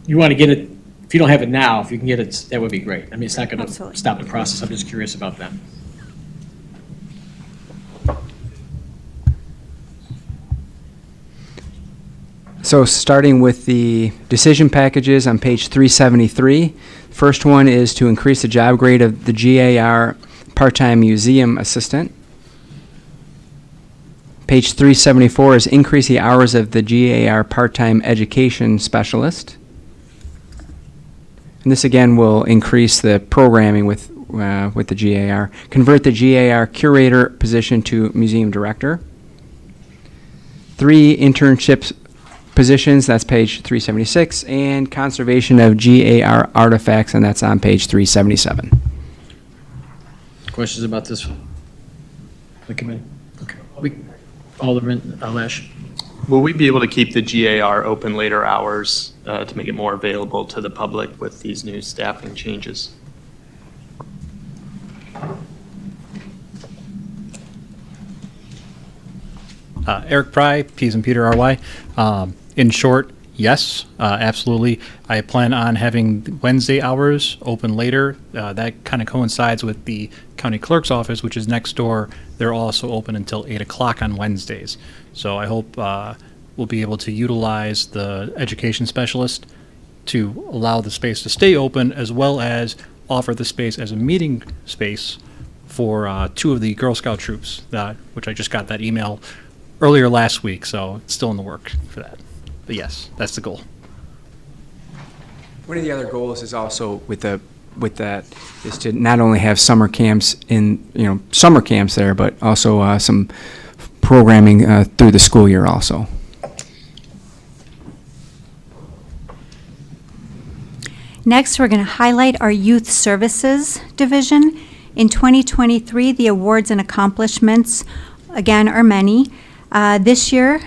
you wanna get it, if you don't have it now, if you can get it, that would be great. I mean, it's not gonna Absolutely. stop the process. I'm just curious about that. So starting with the decision packages on page 373, first one is to increase the job grade of the GAR part-time museum assistant. Page 374 is increase the hours of the GAR part-time education specialist. And this again will increase the programming with the GAR. Convert the GAR curator position to museum director. 3 internships positions, that's page 376, and conservation of GAR artifacts, and that's on page 377. Questions about this? The committee? Okay. Alderman Lash? Will we be able to keep the GAR open later hours to make it more available to the public with these new staffing changes? Eric Pry, Peas and Peter RY. In short, yes, absolutely. I plan on having Wednesday hours open later. That kind of coincides with the county clerk's office, which is next door. They're also open until 8 o'clock on Wednesdays. So I hope we'll be able to utilize the education specialist to allow the space to stay open, as well as offer the space as a meeting space for 2 of the Girl Scout troops, which I just got that email earlier last week, so it's still in the work for that. But yes, that's the goal. One of the other goals is also with that is to not only have summer camps summer camps there, but also some programming through the school year also. Next, we're going to highlight our Youth Services Division. In 2023, the awards and accomplishments, again, are many. This year,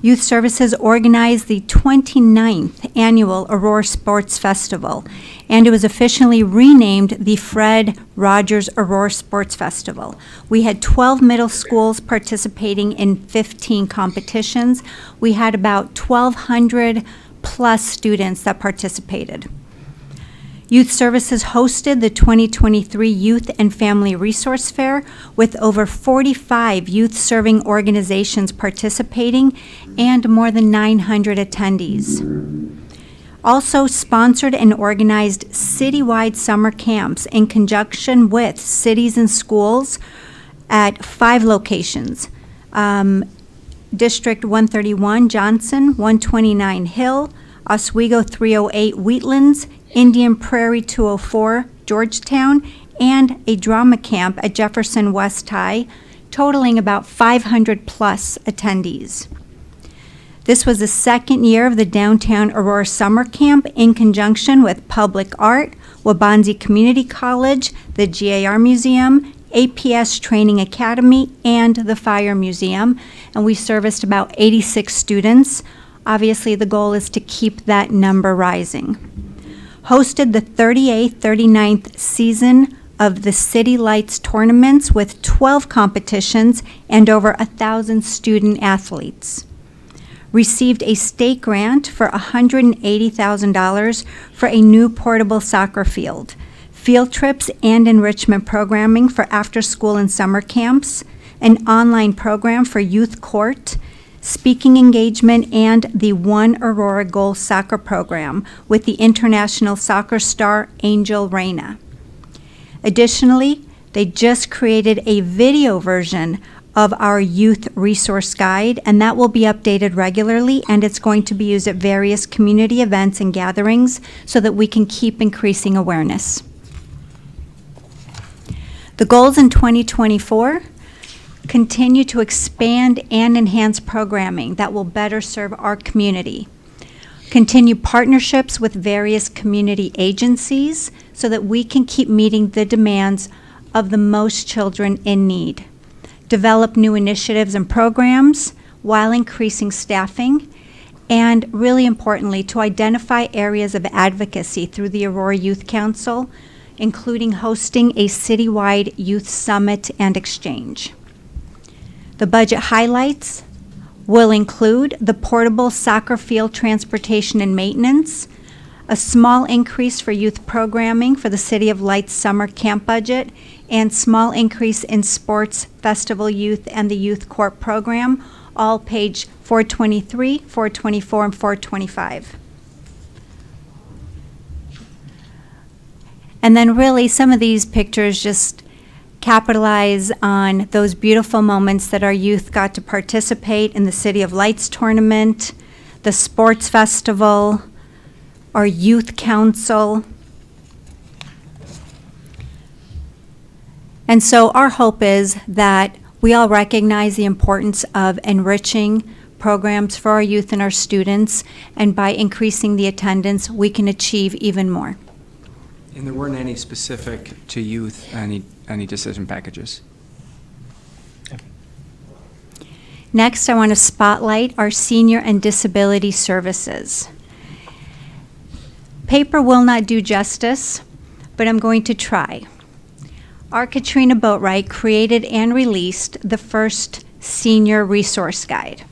Youth Services organized the 29th Annual Aurora Sports Festival, and it was officially renamed the Fred Rogers Aurora Sports Festival. We had 12 middle schools participating in 15 competitions. We had about 1,200 plus students that participated. Youth Services hosted the 2023 Youth and Family Resource Fair with over 45 youth-serving organizations participating and more than 900 attendees. Also sponsored and organized citywide summer camps in conjunction with cities and schools at 5 locations. District 131 Johnson, 129 Hill, Oswego 308 Wheatlands, Indian Prairie 204 Georgetown, and a drama camp at Jefferson West High, totaling about 500 plus attendees. This was the second year of the Downtown Aurora Summer Camp in conjunction with Public Art, Wabanzi Community College, the GAR Museum, APS Training Academy, and the Fire Museum, and we serviced about 86 students. Obviously, the goal is to keep that number rising. Hosted the 38th, 39th season of the City Lights tournaments with 12 competitions and over 1,000 student athletes. Received a state grant for $180,000 for a new portable soccer field, field trips and enrichment programming for after-school and summer camps, an online program for youth court, speaking engagement, and the One Aurora Goal soccer program with the international soccer star Angel Reyna. Additionally, they just created a video version of our youth resource guide, and that will be updated regularly, and it's going to be used at various community events and gatherings so that we can keep increasing awareness. The goals in 2024: continue to expand and enhance programming that will better serve our community. Continue partnerships with various community agencies so that we can keep meeting the demands of the most children in need. Develop new initiatives and programs while increasing staffing. And really importantly, to identify areas of advocacy through the Aurora Youth Council, including hosting a citywide youth summit and exchange. The budget highlights will include the portable soccer field transportation and maintenance, a small increase for youth programming for the City of Lights summer camp budget, and small increase in sports, festival youth, and the youth court program, all page 423, 424, and 425. And then really some of these pictures just capitalize on those beautiful moments that our youth got to participate in the City of Lights tournament, the sports festival, our youth council. And so our hope is that we all recognize the importance of enriching programs for our youth and our students, and by increasing the attendance, we can achieve even more. And there weren't any specific to youth, any decision packages. Next, I want to spotlight our senior and disability services. Paper will not do justice, but I'm going to try. Our Katrina Boatwright created and released the first senior resource guide.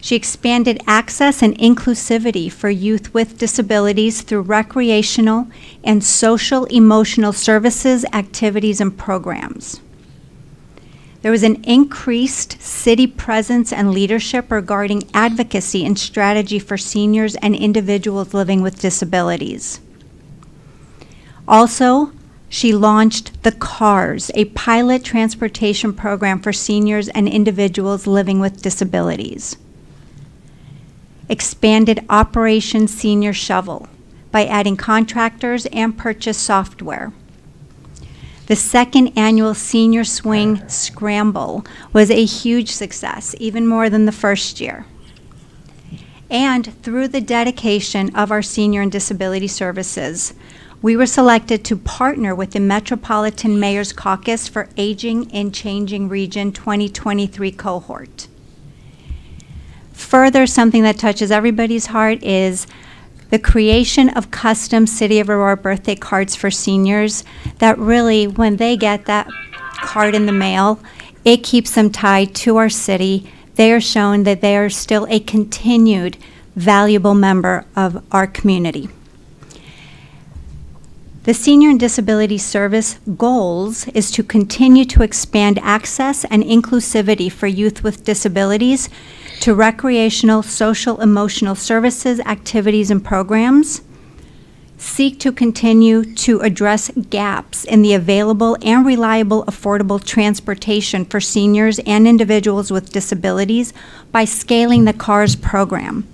She expanded access and inclusivity for youth with disabilities through recreational and social emotional services, activities, and programs. There was an increased city presence and leadership regarding advocacy and strategy for seniors and individuals living with disabilities. Also, she launched the CARS, a pilot transportation program for seniors and individuals living with disabilities. Expanded Operation Senior Shovel by adding contractors and purchased software. The second annual Senior Swing Scramble was a huge success, even more than the first year. And through the dedication of our senior and disability services, we were selected to partner with the Metropolitan Mayor's Caucus for Aging in Changing Region 2023 cohort. Further, something that touches everybody's heart is the creation of custom City of Aurora birthday cards for seniors that really, when they get that card in the mail, it keeps them tied to our city. They are shown that they are still a continued valuable member of our community. The Senior and Disability Service goals is to continue to expand access and inclusivity for youth with disabilities to recreational, social, emotional services, activities, and programs, seek to continue to address gaps in the available and reliable affordable transportation for seniors and individuals with disabilities by scaling the CARS program,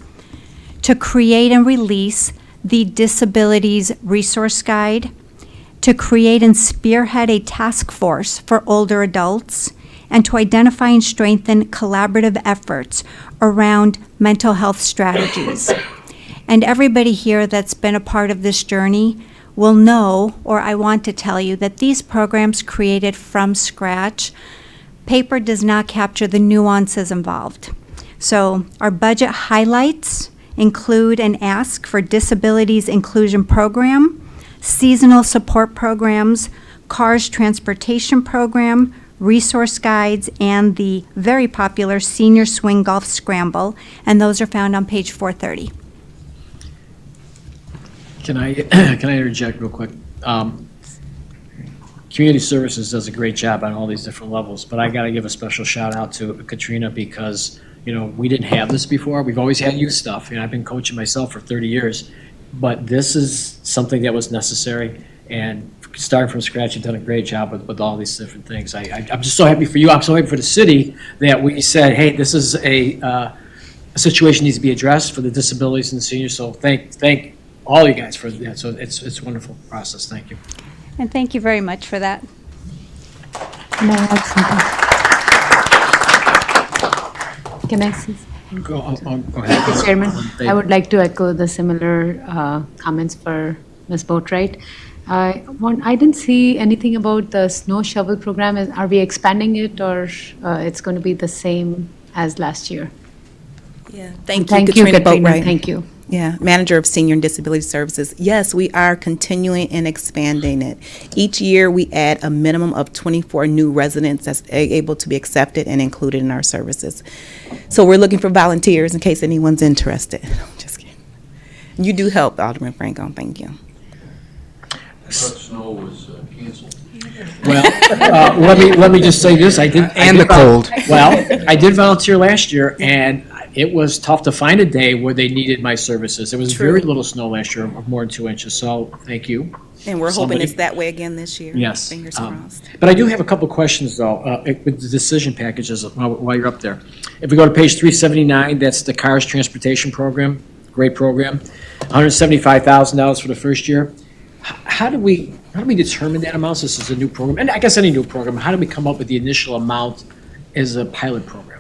to create and release the Disabilities Resource Guide, to create and spearhead a task force for older adults, and to identify and strengthen collaborative efforts around mental health strategies. And everybody here that's been a part of this journey will know, or I want to tell you, that these programs created from scratch, paper does not capture the nuances involved. So our budget highlights include an ask for disabilities inclusion program, seasonal support programs, CARS transportation program, resource guides, and the very popular Senior Swing Golf Scramble, and those are found on page 430. Can I interject real quick? Community Services does a great job on all these different levels, but I got to give a special shout out to Katrina because, we didn't have this before. We've always had youth stuff, and I've been coaching myself for 30 years, but this is something that was necessary, and starting from scratch, you've done a great job with all these different things. I'm just so happy for you. I'm so happy for the city that we said, hey, this is a situation needs to be addressed for the disabilities and the seniors, so thank all you guys for that. So it's a wonderful process. Thank you. And thank you very much for that. Can I add something? Can I say? Go ahead. Mr. Chairman, I would like to echo the similar comments for Ms. Boatwright. I didn't see anything about the snow shovel program. Are we expanding it, or it's going to be the same as last year? Yeah, thank you, Thank you, Katrina Katrina. Boatwright. Thank you. Yeah, Manager of Senior and Disability Services. Yes, we are continuing and expanding it. Each year, we add a minimum of 24 new residents that's able to be accepted and included in our services. So we're looking for volunteers in case anyone's interested. Just kidding. You do help, Alderman Franco. Thank you. I thought snow was canceled. Well, let me just say this. I did volunteer last year, and it was tough to find a day where they needed my services. There was very little snow last year, more than 2 inches, so thank you. And we're hoping it's that way again this year. Yes. Fingers crossed. But I do have a couple questions, though, with the decision packages while you're up there. If we go to page 379, that's the CARS Transportation Program, great program, $175,000 for the first year. How do we determine that amount? This is a new program, and I guess any new program. How do we come up with the initial amount as a pilot program?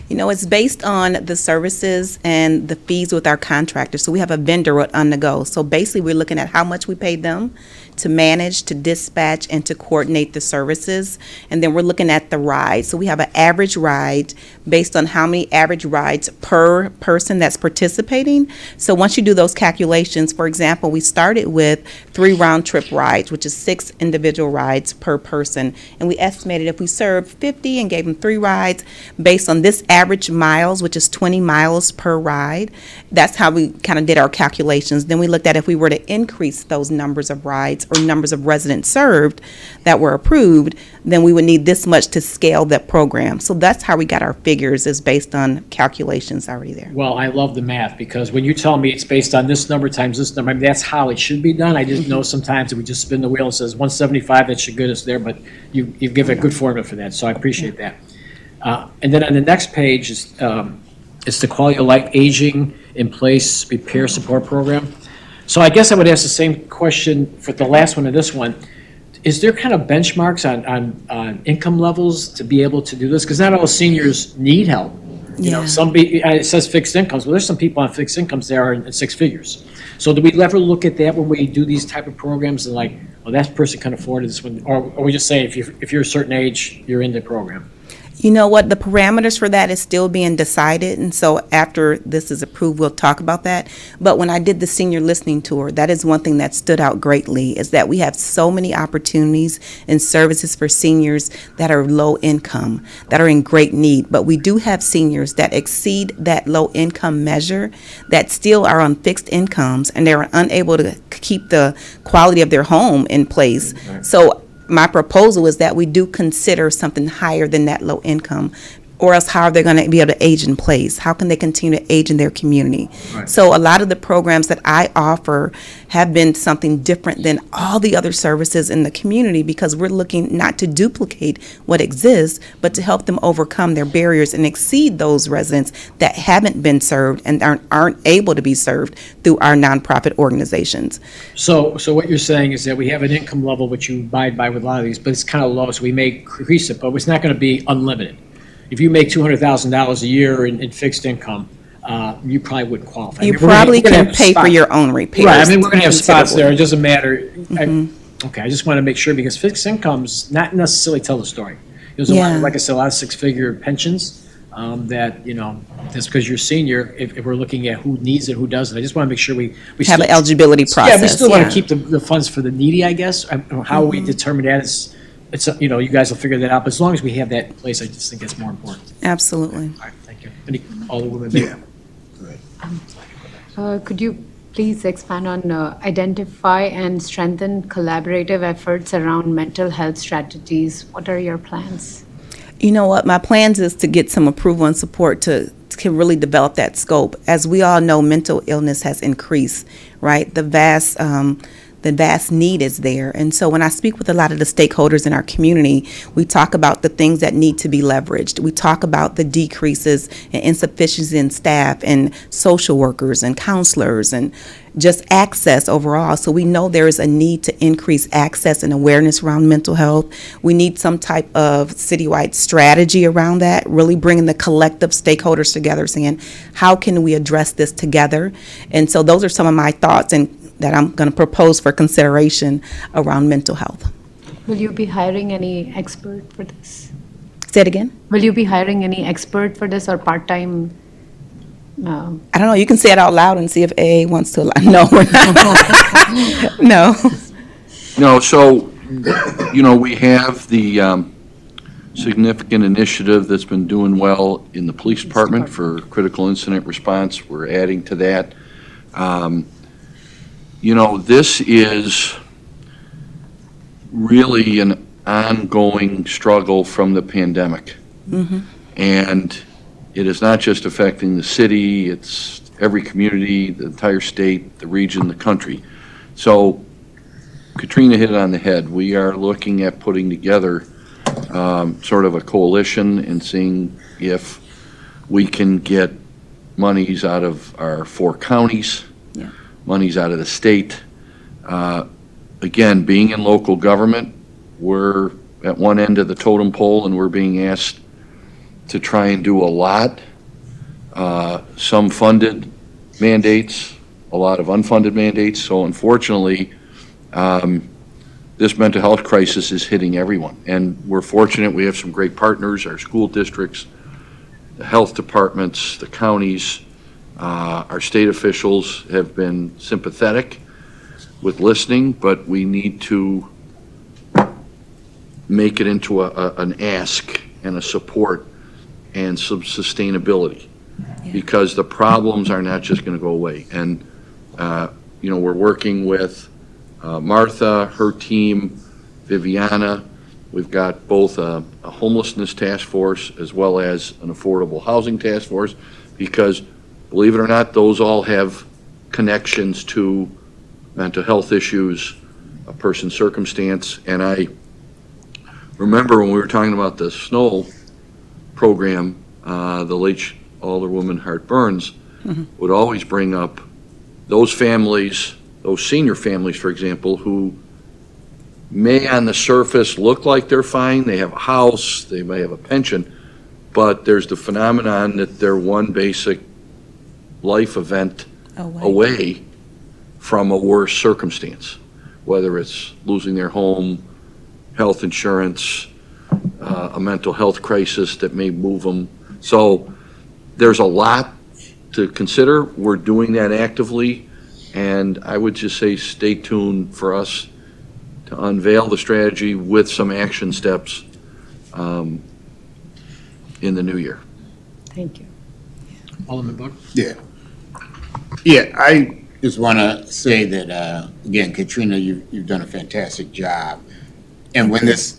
It's based on the services and the fees with our contractors. So we have a vendor on the go. So basically, we're looking at how much we pay them to manage, to dispatch, and to coordinate the services. And then we're looking at the ride. So we have an average ride based on how many average rides per person that's participating. So once you do those calculations, for example, we started with 3 round-trip rides, which is 6 individual rides per person. And we estimated if we served 50 and gave them 3 rides, based on this average miles, which is 20 miles per ride. That's how we kind of did our calculations. Then we looked at if we were to increase those numbers of rides or numbers of residents served that were approved, then we would need this much to scale that program. So that's how we got our figures, is based on calculations already there. Well, I love the math, because when you tell me it's based on this number times this number, I mean, that's how it should be done. I just know sometimes that we just spin the wheel and says 175, that should get us there, but you give a good formula for that, so I appreciate that. And then on the next page is the quality of life aging in place repair support program. So I guess I would ask the same question for the last one and this one. Is there kind of benchmarks on income levels to be able to do this? Because not all seniors need help. You know, it says fixed incomes. Well, there's some people on fixed incomes that are in six figures. So do we ever look at that when we do these type of programs and like, well, that person can afford this one? Or we just say if you're a certain age, you're in the program? You know what, the parameters for that is still being decided, and so after this is approved, we'll talk about that. But when I did the senior listening tour, that is one thing that stood out greatly, is that we have so many opportunities and services for seniors that are low income, that are in great need. But we do have seniors that exceed that low income measure, that still are on fixed incomes, and they're unable to keep the quality of their home in place. So my proposal is that we do consider something higher than that low income, or else how are they going to be able to age in place? How can they continue to age in their community? Right. So a lot of the programs that I offer have been something different than all the other services in the community, because we're looking not to duplicate what exists, but to help them overcome their barriers and exceed those residents that haven't been served and aren't able to be served through our nonprofit organizations. So what you're saying is that we have an income level which you abide by with a lot of these, but it's kind of low, so we may increase it, but it's not going to be unlimited. If you make $200,000 a year in fixed income, you probably wouldn't qualify. You I mean, we're gonna- probably we're gonna can have pay for spots. your own repairs. Right, I mean, we're going to have spots there, it considerably. doesn't matter. Okay, I just want to make sure, because fixed incomes not necessarily tell the story. There's a lot, Yeah. like I said, a lot of six-figure pensions that, you know, just because you're senior, if we're looking at who needs it, who doesn't, I just want to make sure we Have still- an eligibility process. Yeah, we still want yeah. to keep the funds for the needy, I guess. How we determine that is, it's, you know, you guys will figure that out, but as long as we have that in place, I just think that's more important. Absolutely. All right, thank you. Any, Alderwoman Baker? Could you please expand on identify and strengthen collaborative efforts around mental health strategies? What are your plans? You know what, my plans is to get some approval and support to really develop that scope. As we all know, mental illness has increased, right? The vast need is there. And so when I speak with a lot of the stakeholders in our community, we talk about the things that need to be leveraged. We talk about the decreases and insufficiency in staff and social workers and counselors and just access overall. So we know there is a need to increase access and awareness around mental health. We need some type of citywide strategy around that, really bringing the collective stakeholders together, saying, how can we address this together? And so those are some of my thoughts and that I'm going to propose for consideration around mental health. Will you be hiring any expert for this? Say it again? Will you be hiring any expert for this or part-time? I don't know. You can say it out loud and see if AA wants to. No, we're not. No. No, so, you know, we have the significant initiative that's been doing well in the police department for critical incident response. We're adding to that. You know, this is really an ongoing struggle from the pandemic. And it is not just affecting the city, it's every community, the entire state, the region, the country. So Katrina hit it on the head. We are looking at putting together sort of a coalition and seeing if we can get monies out of our 4 counties, monies out of the state. Again, being in local government, we're at one end of the totem pole and we're being asked to try and do a lot. Some funded mandates, a lot of unfunded mandates. So unfortunately, this mental health crisis is hitting everyone. And we're fortunate we have some great partners, our school districts, the health departments, the counties, our state officials have been sympathetic with listening, but we need to make it into an ask and a support. and some sustainability, because the problems are not just going to go away. And, we're working with Martha, her team, Viviana. We've got both a homelessness task force as well as an affordable housing task force, because, believe it or not, those all have connections to mental health issues, a person's circumstance. And I remember when we were talking about the snow program, the late Alderwoman Hart Burns would always bring up those families, those senior families, for example, who may on the surface look like they're fine, they have a house, they may have a pension, but there's the phenomenon that they're one basic life event away from a worse circumstance, whether it's losing their home, health insurance, a mental health crisis that may move them. So there's a lot to consider. We're doing that actively, and I would just say stay tuned for us to unveil the strategy with some action steps in the new year. Thank you. Alderman Bug? Yeah. Yeah, I just want to say that, again, Katrina, you've done a fantastic job. And when this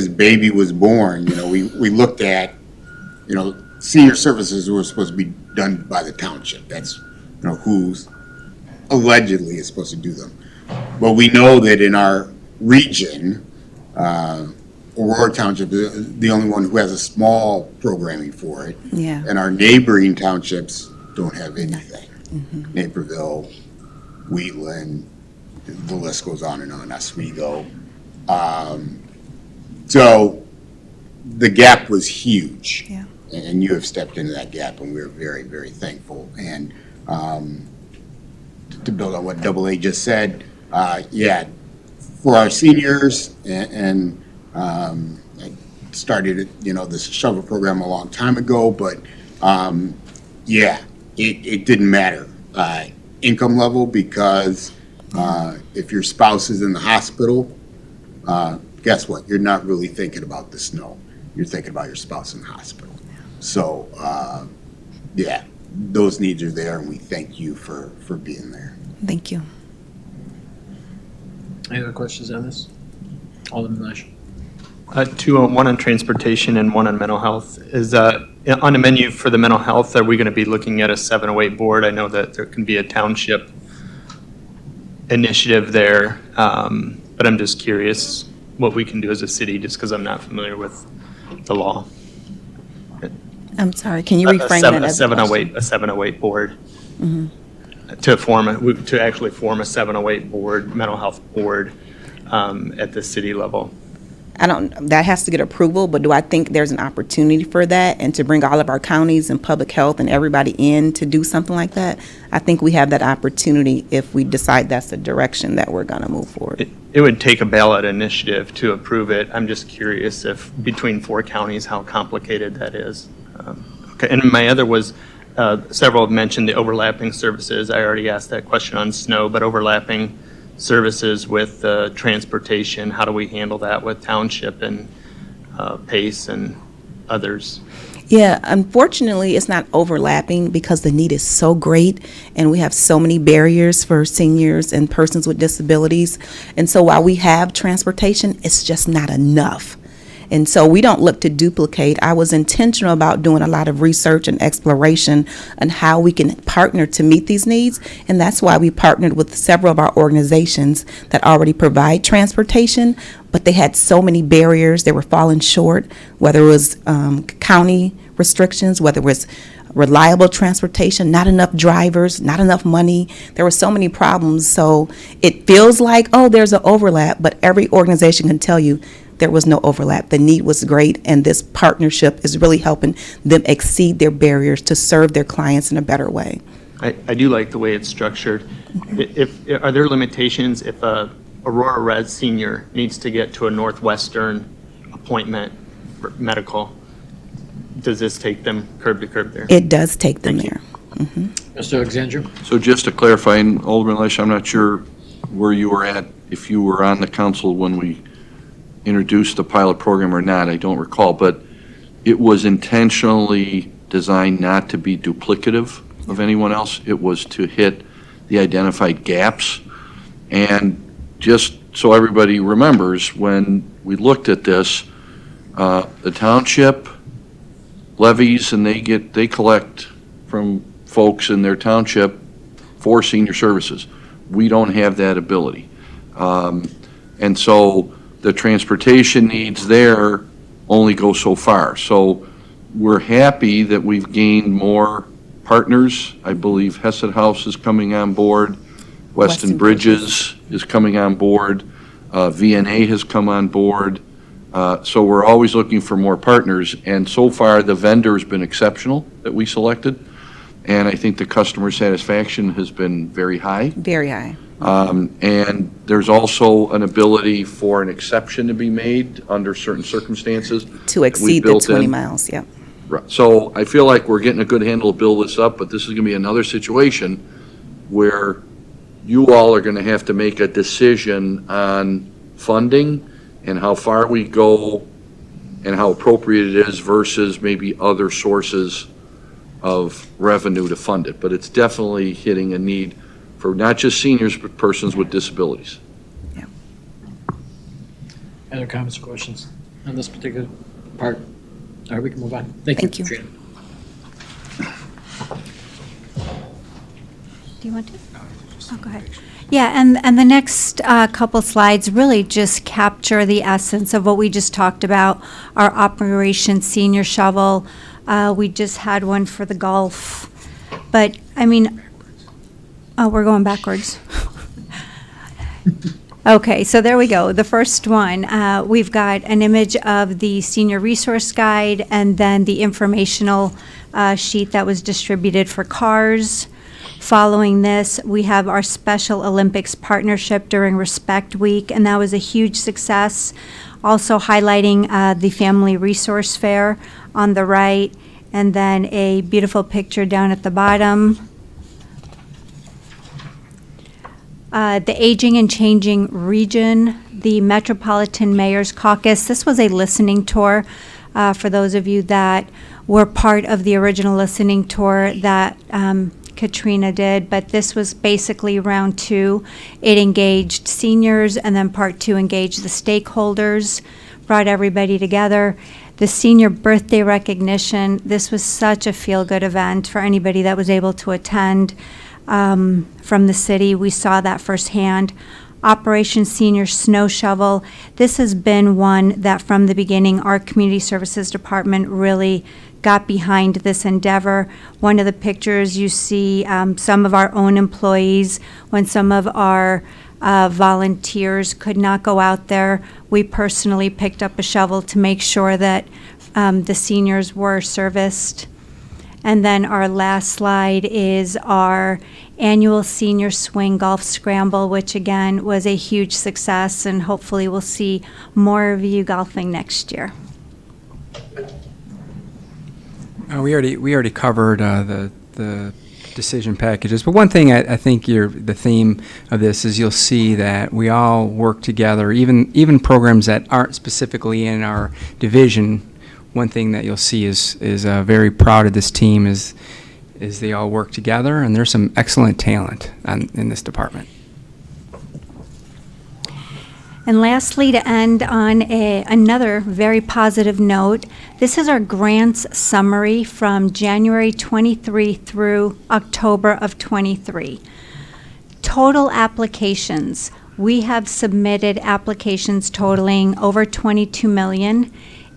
baby was born, we looked at, senior services were supposed to be done by the township. That's, who's allegedly is supposed to do them. But we know that in our region, Aurora Township is the only one who has a small programming for it. Yeah. And our neighboring townships don't have anything. Naperville, Wheatland, the list goes on and on, Oswego. So the gap was huge. Yeah. And you have stepped into that gap, and we're very, very thankful. And to build on what Double A just said, for our seniors, and I started, this shovel program a long time ago, but it didn't matter income level, because if your spouse is in the hospital, guess what? You're not really thinking about the snow. You're thinking about your spouse in the hospital. So, those needs are there, and we thank you for being there. Thank you. Any other questions on this? Alderman Lash? Two, one on transportation and one on mental health. Is on the menu for the mental health, are we going to be looking at a 708 board? I know that there can be a township initiative there, but I'm just curious what we can do as a city, just because I'm not familiar with the law. I'm sorry, can you reframe that as a question? A 708 board. To actually form a 708 board, mental health board at the city level. That has to get approval, but do I think there's an opportunity for that and to bring all of our counties and public health and everybody in to do something like that? I think we have that opportunity if we decide that's the direction that we're going to move forward. It would take a ballot initiative to approve it. I'm just curious if between 4 counties, how complicated that is. Okay, and my other was, several have mentioned the overlapping services. I already asked that question on snow, but overlapping services with transportation, how do we handle that with township and PACE and others? Yeah, unfortunately, it's not overlapping because the need is so great and we have so many barriers for seniors and persons with disabilities. And so while we have transportation, it's just not enough. And so we don't look to duplicate. I was intentional about doing a lot of research and exploration on how we can partner to meet these needs. And that's why we partnered with several of our organizations that already provide transportation, but they had so many barriers. They were falling short, whether it was county restrictions, whether it was reliable transportation, not enough drivers, not enough money. There were so many problems. So it feels like, oh, there's an overlap, but every organization can tell you there was no overlap. The need was great, and this partnership is really helping them exceed their barriers to serve their clients in a better way. I do like the way it's structured. Are there limitations if a Aurora Res senior needs to get to a Northwestern appointment for medical? Does this take them curb to curb there? It does take them there. Mr. Alexandru? So just to clarify, and Alderman Lesh, I'm not sure where you were at, if you were on the council when we introduced the pilot program or not, I don't recall, but it was intentionally designed not to be duplicative of anyone else. It was to hit the identified gaps. And just so everybody remembers, when we looked at this, the township levies and they collect from folks in their township for senior services. We don't have that ability. And so the transportation needs there only go so far. So we're happy that we've gained more partners. I believe Hesed House is coming on board. Weston Bridges is coming on board. VNA has come on board. So we're always looking for more partners. And so far, the vendor has been exceptional that we selected. And I think the customer satisfaction has been very high. Very high. And there's also an ability for an exception to be made under certain circumstances. To exceed the 20 miles, yeah. Right. So I feel like we're getting a good handle to build this up, but this is going to be another situation where you all are going to have to make a decision on funding and how far we go and how appropriate it is versus maybe other sources of revenue to fund it. But it's definitely hitting a need for not just seniors, but persons with disabilities. Other comments or questions on this particular part? All right, we can move on. Thank you. Katrina. Do you want to? Oh, go ahead. Yeah, and the next couple slides really just capture the essence of what we just talked about, our Operation Senior Shovel. We just had one for the golf. But, I mean, oh, we're going backwards. Okay, so there we go. The first one, we've got an image of the senior resource guide and then the informational sheet that was distributed for cars. Following this, we have our Special Olympics partnership during Respect Week, and that was a huge success. Also highlighting the Family Resource Fair on the right, and then a beautiful picture down at the bottom. The Aging and Changing Region, the Metropolitan Mayor's Caucus. This was a listening tour for those of you that were part of the original listening tour that Katrina did, but this was basically round two. It engaged seniors, and then part two engaged the stakeholders, brought everybody together. The senior birthday recognition, this was such a feel-good event for anybody that was able to attend from the city. We saw that firsthand. Operation Senior Snow Shovel, this has been one that from the beginning our Community Services Department really got behind this endeavor. One of the pictures you see some of our own employees, when some of our volunteers could not go out there, we personally picked up a shovel to make sure that the seniors were serviced. And then our last slide is our annual Senior Swing Golf Scramble, which again was a huge success, and hopefully we'll see more of you golfing next year. We already covered the decision packages, but one thing I think the theme of this is you'll see that we all work together, even programs that aren't specifically in our division. One thing that you'll see is very proud of this team is they all work together, and there's some excellent talent in this department. And lastly, to end on another very positive note, this is our grants summary from January 23 through October of 23. Total applications. We have submitted applications totaling over 22 million,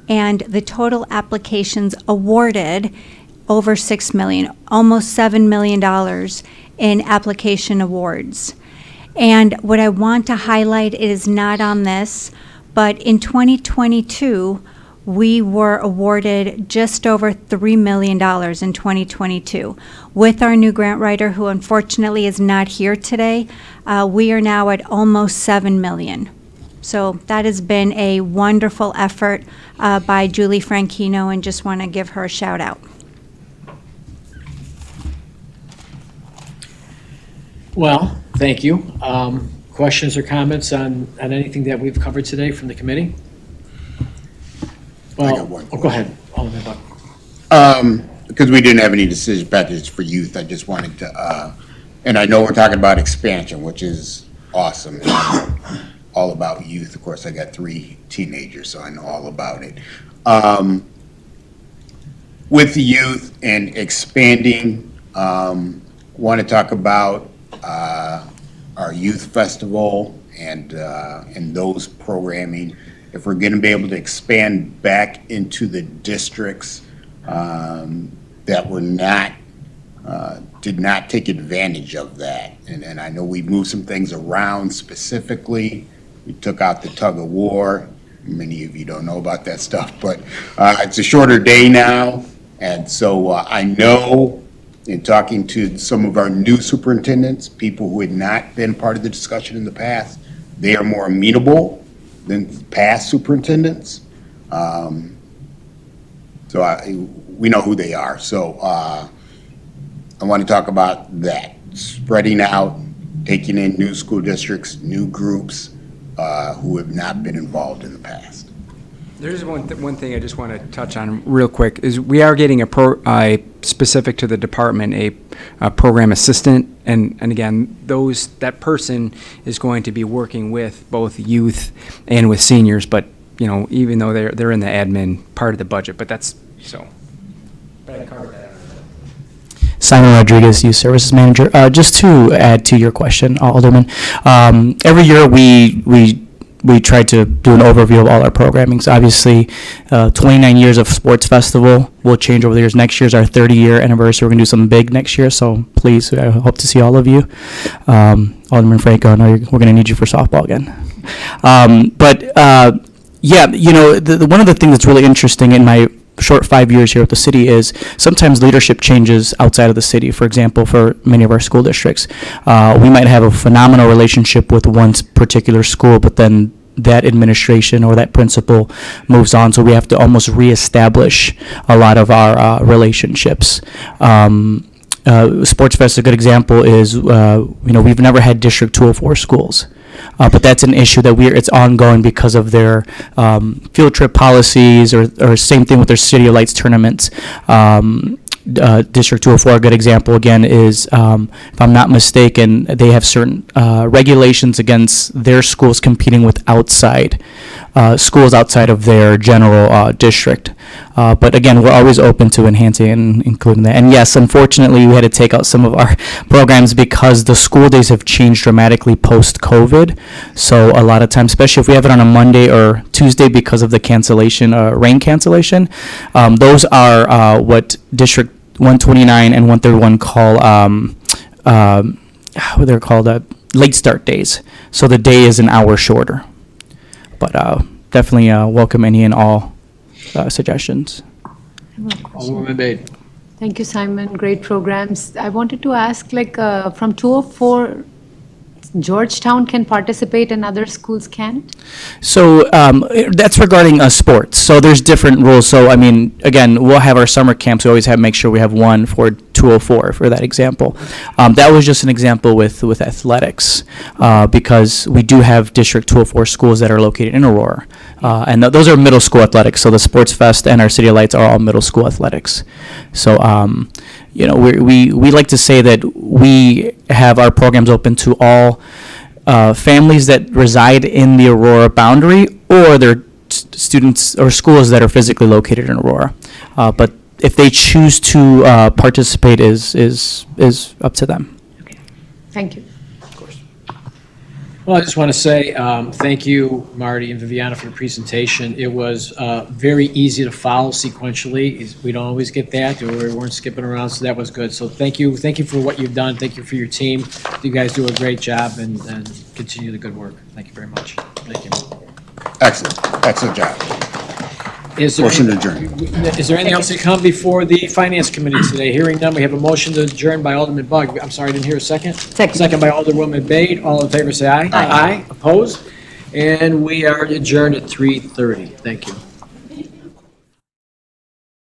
and the total applications awarded over 6 million, almost $7 million in application awards. And what I want to highlight, it is not on this, but in 2022, we were awarded just over $3 million in 2022. With our new grant writer, who unfortunately is not here today, we are now at almost $7 million. So that has been a wonderful effort by Julie Franchino, and just want to give her a shout out. Well, thank you. Questions or comments on anything that we've covered today from the committee? got one. Go ahead, Alderman Bug. Because we didn't have any decision package for youth, I just wanted to, and I know we're talking about expansion, which is awesome. All about youth. Of course, I got 3 teenagers, so I know all about it. With the youth and expanding, want to talk about our youth festival and those programming. If we're going to be able to expand back into the districts that were not, did not take advantage of that. And I know we moved some things around specifically. We took out the tug of war. Many of you don't know about that stuff, but it's a shorter day now. And so I know in talking to some of our new superintendents, people who had not been part of the discussion in the past, they are more amenable than past superintendents. We know who they are. So I want to talk about that, spreading out, taking in new school districts, new groups who have not been involved in the past. There's one thing I just want to touch on real quick, is we are getting a specific to the department, a program assistant, and again, that person is going to be working with both youth and with seniors, but, even though they're in the admin part of the budget, but that's, so. But I covered that. Simon Rodriguez, Youth Services Manager. Just to add to your question, Alderman, every year we try to do an overview of all our programming. So obviously, 29 years of sports festival will change over the years. Next year's our 30-year anniversary. We're going to do something big next year, so please, I hope to see all of you. Alderman Franco, I know we're going to need you for softball again. One of the things that's really interesting in my short 5 years here at the city is sometimes leadership changes outside of the city. For example, for many of our school districts, we might have a phenomenal relationship with one particular school, but then that administration or that principal moves on, so we have to almost reestablish a lot of our relationships. Sports Fest, a good example is, we've never had District 204 schools. But that's an issue that it's ongoing because of their field trip policies or same thing with their City of Lights tournaments. District 204, a good example again is, if I'm not mistaken, they have certain regulations against their schools competing with schools outside of their general district. But again, we're always open to enhancing and including that. And yes, unfortunately, we had to take out some of our programs because the school days have changed dramatically post-COVID. So a lot of times, especially if we have it on a Monday or Tuesday because of the cancellation, rain cancellation, those are what District 129 and 131 call, they're called late start days. So the day is an hour shorter. But definitely welcome any and all suggestions. Alderman Bade. Thank you, Simon. Great programs. I wanted to ask, from 204, Georgetown can participate and other schools can't? So that's regarding sports. So there's different rules. So I mean, again, we'll have our summer camps. We always make sure we have one for 204 for that example. That was just an example with athletics because we do have District 204 schools that are located in Aurora, and those are middle school athletics. So the Sports Fest and our City of Lights are all middle school athletics. So we like to say that we have our programs open to all families that reside in the Aurora boundary or their students or schools that are physically located in Aurora. But if they choose to participate is up to them. Okay. Thank you. Well, I just want to say thank you, Marty and Viviana, for the presentation. It was very easy to follow sequentially. We don't always get that. We weren't skipping around, so that was good. So thank you for what you've done. Thank you for your team. You guys do a great job and continue the good work. Thank you very much. Thank you. Excellent job. Motion to adjourn. Is there anything else to come before the Finance Committee today? Hearing none, we have a motion to adjourn by Alderman Bug. I'm sorry, I didn't hear a second. Second by Alderwoman Bade. All in favor, say aye. Aye. Opposed? And we are adjourned at 3:30. Thank you.